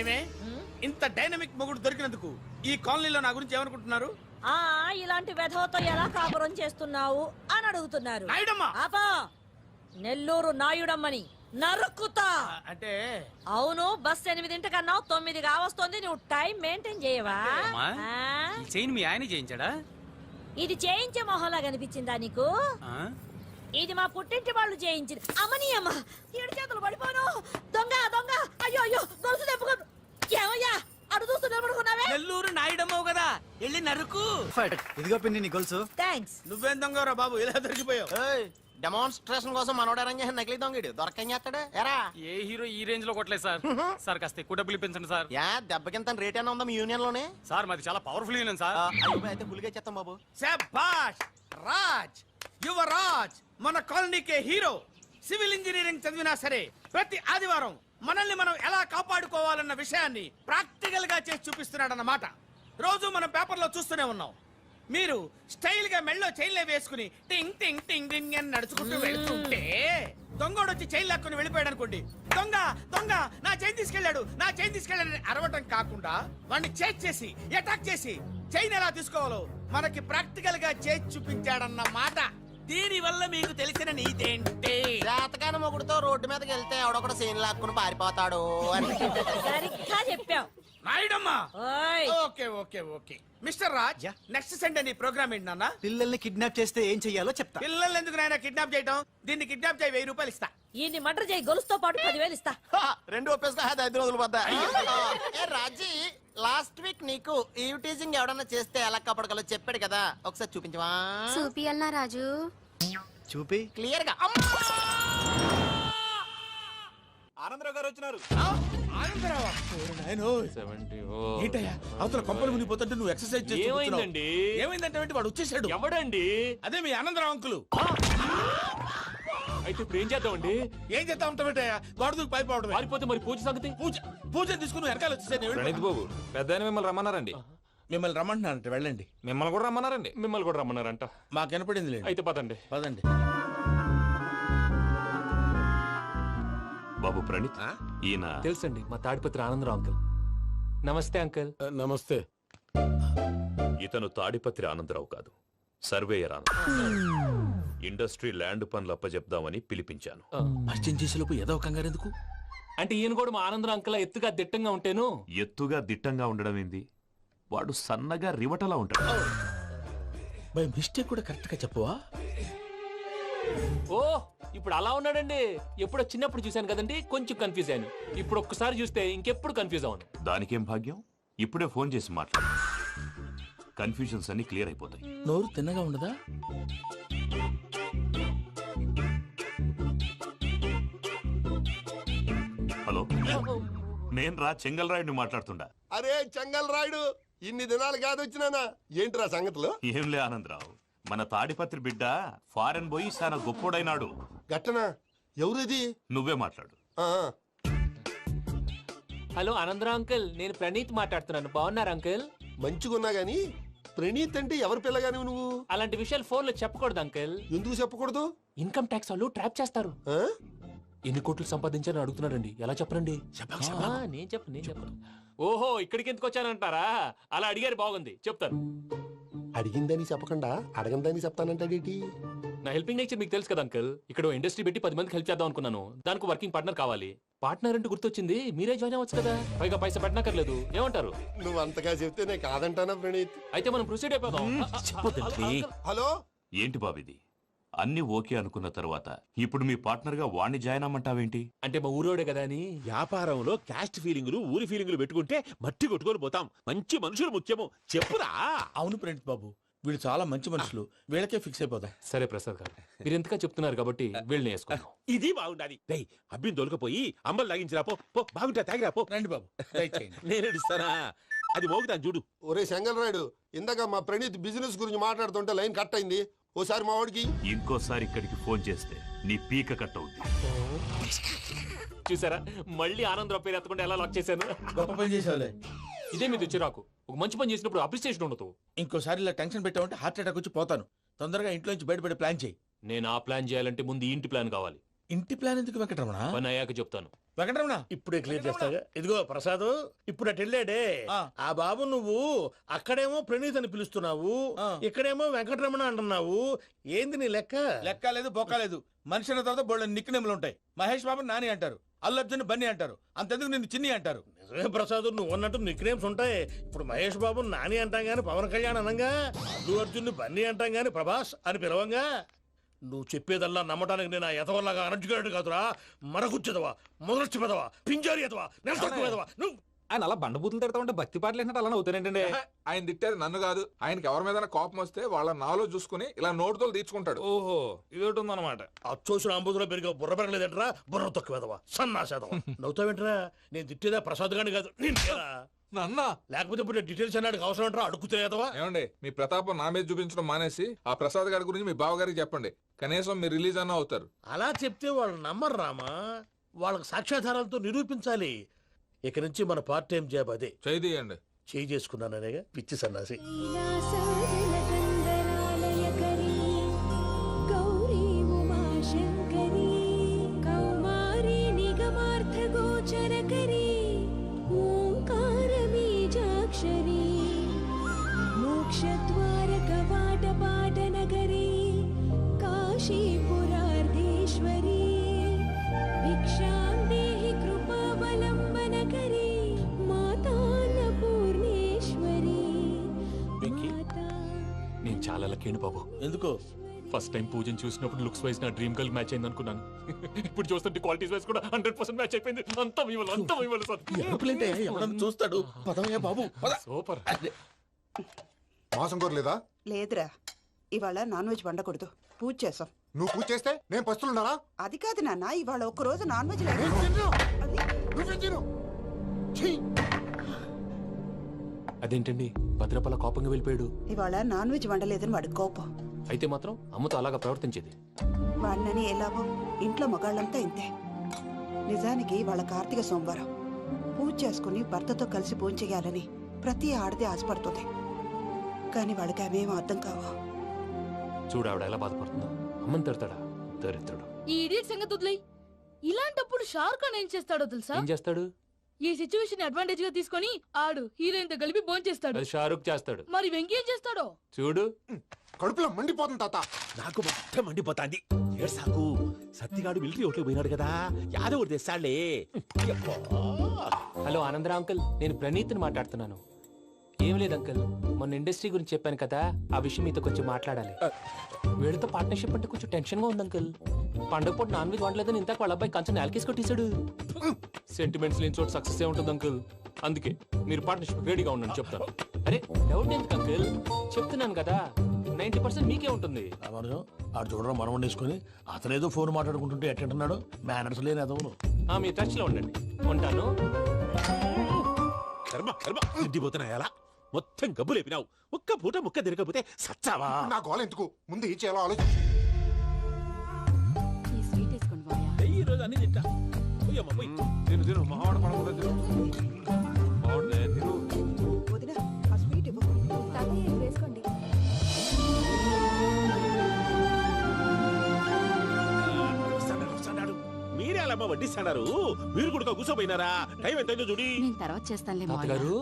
ఏమే ఇంత డైనమిక్ మొగుడు దొరికినందుకు ఈ కాలనీలో నా గురించి ఏమనుకుంటున్నారు? ఇలాంటి వెధవతో ఎలా కాపురం చేస్తున్నావు అని అడుగుతున్నారు. నాయుడమ్మ ఆపా, నెల్లూరు నాయుడమ్మని నరుక్కుతా. అంటే అవును, బస్ 8:00 9 కావస్తుంది. నువ్వు టైం మెయింటైన్ చేయవా? చైన్ మీ ఆయన చేయించాడా? ఇది చేయించే మొహంలా కనిపించిందా నీకు? ఇది మా పుట్టింటి వాళ్ళు చేయించింది. అమ్మని అమ్మ, 7 చేతులు పడిపోను. దొంగ దొంగ, అయ్యో అయ్యో, గొలుసు తెప్పుకో. ఏమయ్యా అడు చూస్తూ నిలబడుకున్నావే? నెల్లూరు నాయుడమ్మవు కదా, వెళ్ళి నరుకు. ఇదిగో పిన్ని నీ గొలుసు. థ్యాంక్స్. నువ్వేం దొంగరా బాబు, ఇలా దొరికిపోయావు? డెమాన్స్ట్రేషన్ కోసం మనోడు అరేంజ్ చేసిన నకిలీ దొంగడు దొరకం చేస్తాడు. ఎరా ఏ హీరో ఈ రేంజ్ లో కొట్టలేదు సార్. సార్ కాస్త ఎక్కువ డబ్బులు ఇప్పించండి సార్. దెబ్బకింత రేట్ అయినా ఉందా మీ యూనియన్ లోనే? సార్ మాది చాలా పవర్ఫుల్ యూనియన్ సార్. అయితే గులిగా చేస్తాం బాబు. శభాష్ రాజ్, యువరాజ్, మన కాలనీకే హీరో. సివిల్ ఇంజనీరింగ్ చదివినా సరే ప్రతి ఆదివారం మనల్ని మనం ఎలా కాపాడుకోవాలన్న విషయాన్ని ప్రాక్టికల్ గా చేసి చూపిస్తున్నాడన్నమాట. రోజు మనం పేపర్లో చూస్తూనే ఉన్నాం. మీరు స్టైల్ గా మెళ్ళో చైన్లే వేసుకుని టింగ్ టింగ్ టింగ్ టింగ్ అని నడుచుకుంటూ వెళ్తుంటే దొంగోడు వచ్చి చైన్ లాక్కుని వెళ్ళిపోయాడు అనుకోండి. దొంగ దొంగ, నా చైన్ తీసుకెళ్లాడు, నా చైన్ తీసుకెళ్లాడని అరవటం కాకుండా వాడిని చేజ్ చేసి అటాక్ చేసి చైన్ ఎలా తీసుకోవాలో మనకి ప్రాక్టికల్ గా చేసి చూపించాడన్న మాట. దీని వల్ల మీకు తెలిసిన నీతేంటి? జాతకాన మొగుడుతో రోడ్డు మీదకి వెళ్తే ఎవడొకడు సీన్ లాక్కుని పారిపోతాడు అని. సరిగ్గా చెప్పావు నాయుడమ్మా. ఓయ్, okay okay okay mister Raj, next Sunday నీ ప్రోగ్రామ్ ఏంటి నాన్న? పిల్లల్ని కిడ్నాప్ చేస్తే ఏం చెయ్యాలో చెప్తా. పిల్లల్ని ఎందుకు నాయన కిడ్నాప్ చేయటం? దీన్ని కిడ్నాప్ చేయి, 1000 రూపాయలు ఇస్తా. ఈయన్ని మర్డర్ చేయి, గొలుసుతో పాటు 10,000 ఇస్తా. 2 ఒప్పేస్తా, 5 రోజులు పడ్డా. రాజీ, లాస్ట్ వీక్ నీకు ఈవ్ టీజింగ్ ఎవడన్నా చేస్తే ఎలా కాపాడగలో చెప్పాడు కదా, ఒకసారి చూపించవా? చూపియల్నా రాజు? చూపి. క్లియర్ గా. ఆనందరావు గారు వచ్చినారు. ఆనందరావా? ఏంటయ్యా అవతల కొంపలు మునిగిపోతుంటే నువ్వు ఎక్సర్సైజ్ చేస్తూ ఏమైందండి? ఏమైందంటే వాడు వచ్చేసాడు. ఎవడండి? అదే మీ ఆనందరావు అంకులు. అయితే ఇప్పుడు ఏం చేద్దామండి? ఏం చేస్తా ఉంటావేటయ్యా, గోడ దూకి పైపోవడం. పారిపోతే మరి పూజ సంగతి? పూజ తీసుకుని వెనకాల వచ్చేసాను. ప్రణీత్ బాబు, పెద్ద మిమ్మల్ని రమ్మన్నారండి. మిమ్మల్ని రమ్మంటున్నానంట, వెళ్ళండి. మిమ్మల్ని కూడా రమ్మన్నారండి. మిమ్మల్ని కూడా రమ్మన్నారంట. మాకు వినపడింది లేదు. అయితే పదండి. పదండి. బాబు ప్రణీత్, ఈయన తెలుసండి, మా తాడిపత్రి ఆనందరావు అంకుల్. నమస్తే అంకుల్. నమస్తే. ఇతను తాడిపత్రి ఆనందరావు కాదు, సర్వేయర్ ఆనందరావు. ఇండస్ట్రీ ల్యాండ్ పనులు అప్పచెప్దామని పిలిపించాను. పరిచయం చేసేలోపు ఏదో కంగారు ఎందుకు? అంటే ఈయన కూడా మా ఆనందరావు అంకుల్ ఎత్తుగా దిట్టంగా ఉంటాను. ఎత్తుగా దిట్టంగా ఉండడం ఏంది, వాడు సన్నగా రివటలా ఉంటాడు. బై మిస్టేక్ కూడా కరెక్ట్ గా చెప్పవా? ఓ, ఇప్పుడు అలా ఉన్నాడండి. ఎప్పుడో చిన్నప్పుడు చూశాను కదండి, కొంచెం కన్ఫ్యూజ్ అయ్యాను. ఇప్పుడు ఒక్కసారి చూస్తే ఇంకెప్పుడు కన్ఫ్యూజ్ అవును. దానికేం భాగ్యం, ఇప్పుడే ఫోన్ చేసి మాట్లాడు, కన్ఫ్యూజన్స్ అన్ని క్లియర్ అయిపోతాయి. నోరు తిన్నగా ఉండదా? హలో, నేను రా చెంగల్ రాయుడిని మాట్లాడుతుండా. అరే చెంగల్ రాయుడు, ఇన్ని దినాలు కాదు వచ్చినానా? ఏంట్రా సంగతులు? ఏంలే ఆనందరావు, మన తాడిపత్రి బిడ్డ ఫారెన్ పోయి చాలా గొప్పోడైనాడు. గట్టనా? ఎవరిది? నువ్వే మాట్లాడు. హలో ఆనందరావు అంకుల్, నేను ప్రణీత్ మాట్లాడుతున్నాను. బాగున్నారు అంకుల్? మంచిగున్నా గాని ప్రణీత్ అంటే ఎవరి పిల్లగాని నువ్వు? అలాంటి విషయాలు ఫోన్ లో చెప్పకూడదు అంకుల్. ఎందుకు చెప్పకూడదు? ఇన్కమ్ ట్యాక్స్ వాళ్ళు ట్రాప్ చేస్తారు. ఆ? ఎన్ని కోట్లు సంపాదించాలని అడుగుతున్నారండి. ఎలా చెప్పరండి? నేను చెప్పను. ఓహో, ఇక్కడికి ఎందుకు వచ్చానంటారా? అలా అడిగారు, బాగుంది, చెప్తాను. అడిగిందని చెప్పకుండా అడగందని చెప్తానంటాడేటి? నా హెల్పింగ్ నేచర్ మీకు తెలుసు కదా అంకుల్. ఇక్కడ ఇండస్ట్రీ పెట్టి 10 మందికి హెల్ప్ చేద్దాం అనుకున్నాను. దానికి వర్కింగ్ పార్ట్నర్ కావాలి. పార్ట్నర్ అంటే గుర్తొచ్చింది, మీరే జాయిన్ అవ్వచ్చు కదా, పైగా పైసా పెట్టనక్కర్లేదు. ఏమంటారు? నువ్వు అంతగా చెప్తే నేను కాదంటానా ప్రణీత్? అయితే మనం ప్రొసీడ్ అయిపోదాం. హలో, ఏంటి బాబిది, అన్ని ఓకే అనుకున్న తర్వాత ఇప్పుడు మీ పార్ట్నర్ గా వాణ్ణి జాయిన్ అమ్మంటావేంటి? అంటే మా ఊరోడే కదా అని. వ్యాపారంలో క్యాస్ట్ ఫీలింగులు, ఊరి ఫీలింగులు పెట్టుకుంటే మట్టి కొట్టుకొని పోతాం. మంచి మనుషులు ముఖ్యము, చెప్పురా. అవును ప్రణీత్ బాబు, వీళ్ళు చాలా మంచి మనుషులు, వీళ్ళకే ఫిక్స్ అయిపోతాం. సరే ప్రసాద్ గారు, మీరు ఎంతగా చెప్తున్నారు కాబట్టి వీళ్ళని వేసుకున్నాం. ఇది బాగుండాలి. డై అబ్బిని దొలకపోయి అమ్మలు లాగించిరా పో. బాగుంటా, తాగిరా పో. రండి బాబు, దయచేయండి. నేను ఇస్తానా? అది మోగుతాను చూడు. ఒరే చెంగల్ రాయుడు, ఇందాక మా ప్రణీత్ బిజినెస్ గురించి మాట్లాడుతుంటే లైన్ కట్ అయింది. ఓసారి మా వాడికి ఇంకోసారి ఇక్కడికి ఫోన్ చేస్తే నీ పీక కట్ అవుద్ది. చూసారా, మళ్ళీ ఆనందరావు పేరు ఎత్తకుండా ఎలా లాక్ చేశాను. గొప్ప పని చేసేవాళ్ళే. ఇదే మీద చిరాకు. ఒక మంచి పని చేసినప్పుడు అప్రిసియేషన్ ఉండదు. ఇంకోసారి ఇలా టెన్షన్ పెట్టామంటే హార్ట్ అటాక్ వచ్చి పోతాను. తొందరగా ఇంట్లో నుంచి బయటపడే ప్లాన్ చేయి. నేను ఆ ప్లాన్ చేయాలంటే ముందు ఈ ఇంటి ప్లాన్ కావాలి. ఇంటి ప్లాన్ ఎందుకు వెంకటరమణ? పని అయ్యాక చెప్తాను. వెంకటరమణ ఇప్పుడే క్లియర్ చేస్తాగా. ఇదిగో ప్రసాద్, ఇప్పుడు అటు వెళ్ళాడే ఆ బాబు, నువ్వు అక్కడేమో ప్రణీత్ అని పిలుస్తున్నావు, ఇక్కడేమో వెంకటరమణ అంటున్నావు. ఏంది నీ లెక్క? లెక్క లేదు బొక్క లేదు. మనిషి అన్న తర్వాత బోళ్ళ నిక్నెములు ఉంటాయి. మహేష్ బాబు నాని అంటారు, అల్లు అర్జున్ బన్నీ అంటారు, అంతెందుకు నిన్ను చిన్ని అంటారు. నిజమే ప్రసాద్, నువ్వు అన్నట్టు నిక్నేమ్స్ ఉంటాయి. ఇప్పుడు మహేష్ బాబు నాని అంటాం గాని పవన్ కళ్యాణ్ అనంగా, అల్లు అర్జున్ బన్నీ అంటాం గాని ప్రభాస్ అని పిలవంగా. నువ్వు చెప్పేదల్లా నమ్మటానికి నేను ఎతవల్లాగా అనర్జుకేటెడ్ కాదురా. మరగుచ్చదవా, మొదలచ్చి పెదవా, పింజారి ఎదవా, నెలసొక్కు పెదవా నువ్వు. ఆయన అలా బండబూతులు తిడతా ఉంటే భక్తి పాటలు ఏంటంటే అలా అవుతానంటే. ఆయన తిట్టేది నన్ను కాదు, ఆయనకి ఎవరి మీద కోపం వస్తే వాళ్ళ నాలో చూసుకుని ఇలా నోటుతో తీర్చుకుంటాడు. ఓహో, ఇదొకటి ఉందన్నమాట. అచ్చోసిన అంబుధులో పెరిగే బుర్ర పెరగలేదంటరా, బుర్ర తొక్కు వెదవా, సన్నాసేదవా. నవ్వుతావేంట్రా? నేను తిట్టేదా ప్రసాద్ గాని కాదు, నిన్నేరా. నన్నా? లేకపోతే ఇప్పుడు డీటెయిల్స్ అన్నాడు అవసరం అంటారా? అడుగుతాయేదవా? ఏమండి, మీ ప్రతాపం నా మీద చూపించడం మానేసి ఆ ప్రసాద్ గారి గురించి మీ బావగారికి చెప్పండి. కనీసం మీరు రిలీజ్ అన్న అవుతారు. అలా చెప్తే వాళ్ళు నమ్మరు రామా. వాళ్ళకి సాక్ష్యాధారాలతో నిరూపించాలి. ఇక నుంచి మన పార్ట్ టైం జాబ్ అదే. చేయండి. చేయి చేసుకున్నాననేగా పిచ్చి సన్నాసి. నేను చాలా లక్కీ బాబు. ఎందుకో? ఫస్ట్ టైం పూజను చూసినప్పుడు లుక్స్ వైజ్ నా డ్రీమ్ గర్ల్ మ్యాచ్ అయింది అనుకున్నాను. ఇప్పుడు చూస్తుంటే క్వాలిటీస్ వైజ్ కూడా 100% మ్యాచ్ అయిపోయింది. అంతా మీ వల్ల సార్. ఎవడన్నా చూస్తాడు. పదవయ్యా బాబు, పద. సూపర్. మాసం కోరలేదా? లేదురా, ఇవాళ నాన్ వెజ్ వండకూడదు, పూజ చేసాం. నువ్వు పూజ చేస్తే నేను పస్తులున్నారా? అది కాదు నాన్న, ఇవాళ ఒక్క రోజు నాన్ వెజ్ లేదు. అదేంటండి భద్రపల కోపంగా వెళ్ళిపోయాడు? ఇవాళ నాన్ వెజ్ వండలేదని వాడి కోపం. అయితే మాత్రం అమ్మతో అలాగా ప్రవర్తించేది. వాడినని ఎలాగో ఇంట్లో మగాళ్ళంతా ఇంతే. నిజానికి వాళ్ళ కార్తీక సోమవారం పూజ చేసుకుని భర్తతో కలిసి పూజ చేయాలని ప్రతి ఆడది ఆశపడుతుంది. కానీ వాళ్ళకి అవేం అర్థం కావు. చూడు ఆవిడ ఎలా బాధపడుతుందో. అమ్మని తిడతాడా దరిద్రుడు. ఈ ఇడియట్ సంగతి వదిలేయ్. ఇలాంటప్పుడు షారుఖ్ ఖాన్ ఏం చేస్తాడో తెలుసా? ఏం చేస్తాడు? ఈ సిచ్యువేషన్ అడ్వాంటేజ్ గా తీసుకొని ఆడు హీరోయిన్ తో కలిపి బోన్ చేస్తాడు. అది షారుఖ్ చేస్తాడు. మరి వెంకీ ఏం చేస్తాడో చూడు. కడుపులో మండిపోతుంది తాత. నాకు మొత్తం మండిపోతాంది. ఏడ్సాకు, సత్తిగాడు మిలిటరీ ఓట్లు పోయినాడు కదా, యాదవ్ తెస్తాడులే. హలో ఆనందరా అంకుల్, నేను ప్రణీత్ని మాట్లాడుతున్నాను. ఏం లేదు అంకుల్, మొన్న ఇండస్ట్రీ గురించి చెప్పాను కదా, ఆ విషయం మీతో కొంచెం మాట్లాడాలి. వీళ్ళతో పార్ట్నర్షిప్ అంటే కొంచెం టెన్షన్ గా ఉంది అంకుల్. పండగ పూట నాన్ వెజ్ వండలేదని ఇంతకు వాళ్ళ అబ్బాయి కంచెం నేలకేసి కొట్టేశాడు. సెంటిమెంట్స్ లేని చోట సక్సెస్ ఏ ఉంటుంది అంకుల్. అందుకే మీరు పార్ట్నర్షిప్ రెడీగా ఉండండి, చెప్తాను. అరే డౌట్ ఎందుకు అంకుల్, చెప్తున్నాను కదా, 90% మీకే ఉంటుంది. ఆడు చూడడం మనం వండేసుకుని అతనేదో ఫోన్ మాట్లాడుకుంటుంటే ఎట్టంటున్నాడు. మేనర్స్ లేని అదవును. మీ టచ్ లో ఉండండి, ఉంటాను. కర్మ కర్మ, తిండిపోతున్నా ఎలా మొత్తం గబ్బు లేపినావు. ఒక్క పూట ముక్క తిరగకపోతే సచ్చావా? నా గోల ఎందుకు, ముందు ఏం చేయాలో ఆలోచించు. ఈ రోజు అన్ని తింటా. పోయమ్మ, పోయ్. తిను తిను, మావాడు పడకుండా తిను. మావాడినే తిను. వదినా, ఆ స్వీట్ ఇవ్వు. వేసుకోండి. వస్తాడు. మీరే అలా వడ్డిస్తాడారు, మీరు కూడా కూర్చోపోయినారా? టైం ఎంతైందో చూడి. నేను తర్వాత చేస్తానులే తాతగారు,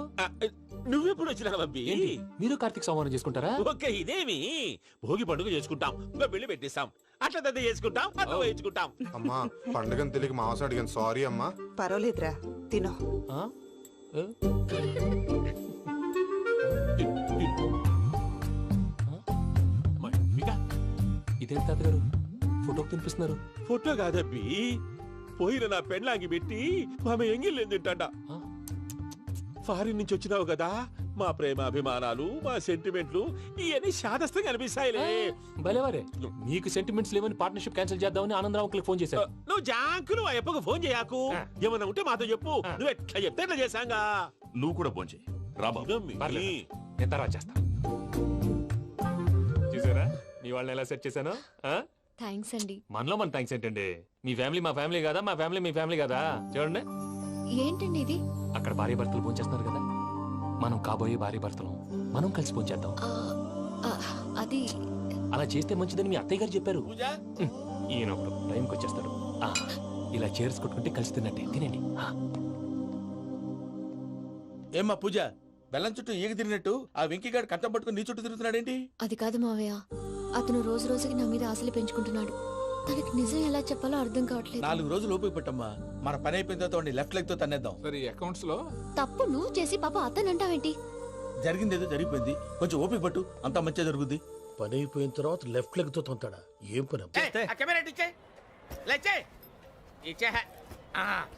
నువ్వెప్పుడు వచ్చినా బబ్బి? ఏంటి మీరు కార్తీక్ సంహారం చేసుకుంటారా? ఓకే, ఇదేమి భోగి పండుగ చేసుకుంటాం, ఇంకా పెళ్లి పెట్టిస్తాం, అట్లా దద్ద చేసుకుంటాం, అట్లా వేయించుకుంటాం. అమ్మా, పండుగని తెలియక మాంసం అడిగాను, సారీ అమ్మా. పర్వాలేదురా, తినో. ఆ? ఏ? ఇదేంటి తాతగారు ఫోటోకి తినిపిస్తున్నారు? ఫోటో కాదబ్బి, పోయిన నా పెళ్ళాంగి పెట్టి ఆమె ఎంగిల్లేం తింటాడ. ఫారిన్ నుంచి వచ్చినావు కదా, మా ప్రేమ అభిమానాలు, మా సెంటిమెంట్లు ఇవన్నీ శాదస్తంగా అనిపిస్తాయిలే. భలేవారే, మీకు సెంటిమెంట్స్ లేవని పార్ట్నర్షిప్ క్యాన్సిల్ చేద్దామని ఆనందరావు అంకుల్కి ఫోన్ చేశారు. నువ్వు జాంకులు ఆ అప్పకు ఫోన్ చేయకు. ఏమన్నా ఉంటే మాతో చెప్పు. నువ్వు ఎట్లా చెప్తే ఎట్లా చేశాంగా. నువ్వు కూడా ఫోన్ చేయి. రాబా. పర్లేదు, నేను తర్వాత చేస్తా. చూసారా మీ వాళ్ళని ఎలా సెట్ చేశాను? థ్యాంక్స్ అండి. మనలో మన థ్యాంక్స్ ఏంటండి, మీ ఫ్యామిలీ మా ఫ్యామిలీ కదా, మా ఫ్యామిలీ మీ ఫ్యామిలీ కదా. చూడండి, ఏంటండి ఇది? అక్కడ భార్య భర్తలు ఫోన్ చేస్తున్నారు కదా, మనం కాబోయే భార్య భర్తలు మనం కలిసి ఫోన్ చేద్దాం. అది అలా చేస్తే మంచిదని మీ అత్తయ్య గారు చెప్పారు. పూజ ఈయన ఒకడు టైంకి వచ్చేస్తాడు. ఇలా చేర్స్ కొట్టుకుంటే కలిసి తిన్నట్టే తినండి ఏమ్మా పూజ బెల్లం చుట్టూ ఈగ తిరిగినట్టు ఆ వెంకీగాడు కంచం పట్టుకుని నీ చుట్టూ తిరుగుతున్నాడేంటి? అది కాదు మావయ్య, అతను రోజు రోజుకి నా మీద ఆశలు పెంచుకుంటున్నాడు. తనకి నిజం ఎలా చెప్పాలో అర్థం కావట్లేదు. 4 రోజులు ఓపిక పట్టమ్మా, మన పని అయిపోయిన తర్వాత వాడిని లెఫ్ట్ లెగ్ తో తన్నేద్దాం. సరే అకౌంట్స్ లో తప్పు నువ్వు చేసి పాప అతను అంటావేంటి? జరిగింది ఏదో జరిగిపోయింది, కొంచెం ఓపిక పట్టు, అంతా మంచిగా జరుగుద్ది. పని అయిపోయిన తర్వాత లెఫ్ట్ లెగ్ తో తొంతాడా? ఏం పని?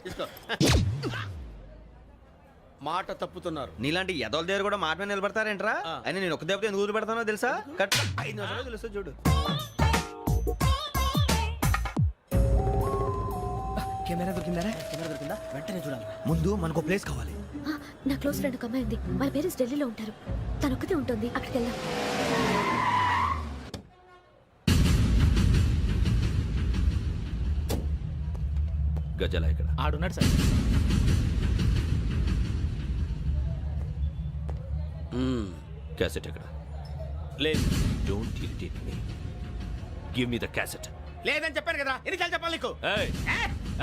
తీసుకో. మాట తప్పుతున్నారు. నీలాంటి ఎదల దగ్గర కూడా మాట మీద నిలబడతారేంట్రా? అని నేను ఒక దెబ్బతో ఎందుకు పెడతానో తెలుసా? కట్ 5 నిమిషాలు తెలుసు చూడు. కెమెరా దొరికిందా? వెంటనే చూడాలి. ముందు మనకు ప్లేస్ కావాలి. నా క్లోజ్ ఫ్రెండ్ ఒక అమ్మాయి ఉంది. వాళ్ళ పేరెంట్స్ ఢిల్లీలో ఉంటారు. తను ఒక్కతే ఉంటుంది. అక్కడికి వెళ్దాం. గజాల ఇక్కడ ఆడున్నాడు సార్. క్యాసెట్ ఎక్కడ? లేదు. Don't irritate me. Give me the cassette. లేదని చెప్పాను కదా, ఎన్నిసార్లు చెప్పాలి నీకు? ఏయ్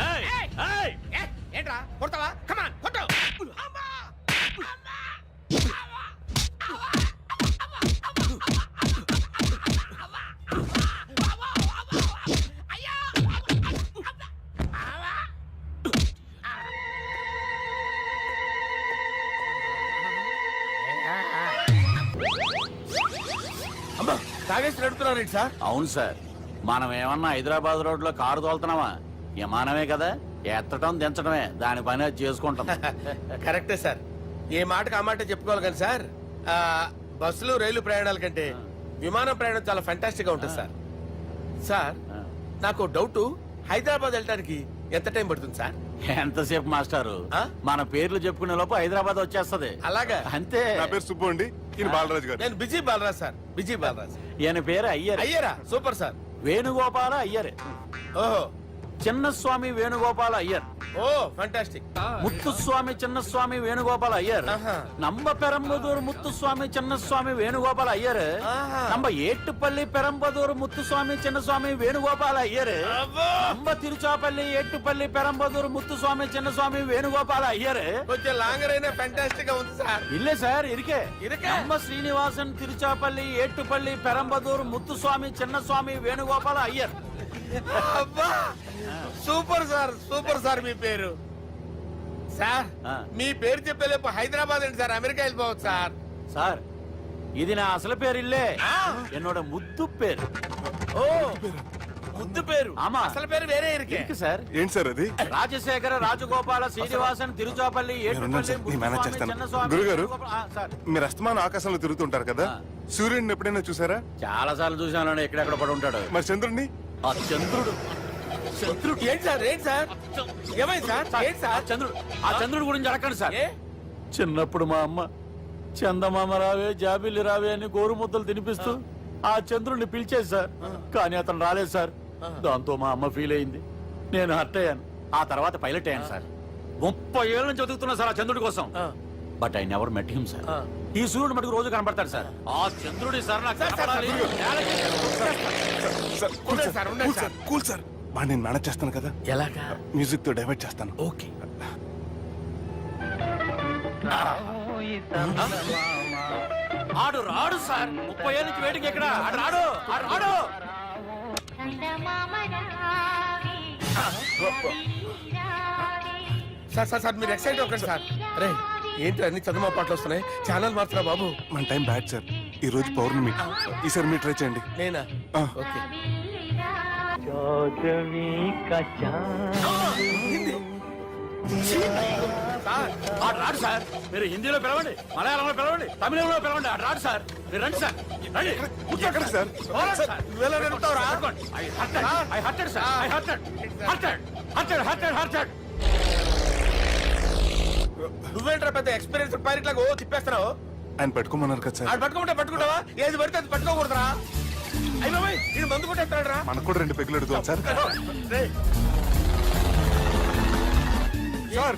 ఏయ్ ఏయ్ ఏంట్రా కొడతావా? కమాన్ కొట్టు. అమ్మా తాగేసి నడుపుతున్నారేంటి సార్? అవును సార్, మనం ఏమన్నా హైదరాబాద్ రోడ్ లో కారు తోలుతున్నామా? విమానమే కదా, ఎత్తడం దించడమే దాని పని అది చేసుకుంటాం. కరెక్టే సార్, ఏ మాటకు ఆ మాట చెప్పుకోవాలి కానీ సార్, బస్సులు రైలు ప్రయాణాల కంటే విమానం ప్రయాణం చాలా ఫంటాస్టిక్ గా ఉంటుంది సార్. సార్ నాకు డౌట్, హైదరాబాద్ వెళ్ళడానికి ఎంత టైం పడుతుంది సార్? ఎంతసేపు మాస్టారు, మన పేర్లు చెప్పుకునే లోపు హైదరాబాద్ వచ్చేస్తది. అలాగా? అంతే. నా పేరు సుబ్బు అండి, ఈయన బాలరాజు గారు. నేను B G Balaraj sir, B G Balaraj. ఈయన పేరు అయ్యర్. అయ్యరా? Super sir. వేణుగోపాల అయ్యర్. ఓహో. చిన్నస్వామి వేణుగోపాల అయ్యర్. Oh fantastic. ముత్తుస్వామి చిన్నస్వామి వేణుగోపాల అయ్యర్. நம்ம பெரம்பதூர் முத்துசுவாமி சின்னசுவாமி வேணுகோபால ஐயர். நம்ம ஏட்டுப்பள்ளி பெரம்பதூர் முத்துசுவாமி சின்னசுவாமி வேணுகோபால ஐயர். நம்ம திருச்சாப்பள்ளி ஏட்டுப்பள்ளி பெரம்பதூர் முத்துசுவாமி சின்னசுவாమి వేణుగోపాల అయ్యర్. కొంచెం లాంగర్ అయినా ఫంటాస్టిక్ గా ఉంది సార్. இல்ல சார் இருக்கே. நம்ம ஸ்ரீனிவாசன் திருச்சாப்பள்ளி ஏட்டுப்பள்ளி பெரம்பதூர் முத்துசுவாமி சின்னசுவாమి వేణుగోపాల అయ్యర్. అబ్బా సూపర్ సార్, సూపర్ సార్. మీ పేరు సార్, మీ పేరు చెప్పేలేపు హైదరాబాద్ అండి సార్, అమెరికా వెళ్ళిపోవచ్చు సార్. సార్ ఇది నా అసలు పేరు ఇల్లే, என்னோட ముద్దు పేరు. ఓ ముద్దు పేరు. ఆమా, అసలు పేరు వేరే ఇరికే సార్. ఏంటి సార్ అది? రాజశేఖర రాజగోపాల శ్రీనివాసన్ తిరుచాపల్లి గురుగారు, మీరు అస్తమానం ఆకాశంలో తిరుగుతుంటారు కదా, సూర్యుడిని ఎప్పుడైనా చూసారా? చాలా సార్లు చూసాను, ఎక్కడెక్కడ పడి ఉంటాడు. మరి చంద్రుడిని? ఆ చంద్రుడు. చంద్రుడు ఏంటి సార్? ఏంటి సార్? ఏమైంది సార్? ఏంటి సార్? చంద్రుడు. ఆ చంద్రుడు గురించి అడగండి సార్. చిన్నప్పుడు మా అమ్మ చందమామ రావే జాబిల్లి రావే అని గోరు ముద్దలు తినిపిస్తూ ఆ చంద్రుడిని పిలిచేది సార్, కానీ అతను రాలేదు సార్. దాంతో మా అమ్మ ఫీల్ అయింది, నేను హర్ట్ అయ్యాను. ఆ తర్వాత పైలట్ అయ్యాను సార్. 30 ఏళ్ళ నుంచి చదువుతున్నా సార్ ఆ చంద్రుడి కోసం. But I never met him sir. ఈ సూర్యుడు మటుకు రోజు కనబడతాడు సార్. ఆ చంద్రుడి సార్ నాకు కనపడాలి. కూల్ సార్, వాడిని నేను మేనేజ్ చేస్తాను కదా. ఎలాగా? మ్యూజిక్ తో డైవర్ట్ చేస్తాను. ఓకే. ఆడు రాడు సార్, 30 ఏళ్ళ నుంచి వెయిటింగ్ ఎక్కడ? ఆడు రాడు, ఆడు రాడు. సార్ సార్ సార్ మీరు ఎక్సైట్ అవ్వకండి సార్. అరే ఏంటి అన్ని చదువు పాటలు వస్తున్నాయి, ఛానల్ మార్చరా బాబు. మన టైం బ్యాడ్ సార్, ఈ రోజు పౌర్ణమి. ఈసారి మీరు ట్రై చేయండి. నేనా? ఓకే. ఆడు రాడు సార్, మీరు హిందీలో పిలవండి, మలయాళంలో పిలవండి, తమిళంలో పిలవండి, ఆడు రాడు సార్. మీరు రండి సార్, రండి. కూర్చోకండి సార్. నువ్వేంట్రా పెద్ద ఎక్స్పీరియన్స్ పైరెట్ లాగా ఓ తిప్పేస్తున్నావు? ఆయన పట్టుకోమన్నారు కదా సార్. ఆడు పట్టుకుంటావా? ఏది పడితే అది పట్టుకోకూడదురా. అయ్యి బాబాయ్, ఇది మందు కొట్టేస్తాడు రా. మనకు కూడా 2 పెగ్గులు అడుగుతాం సార్. సార్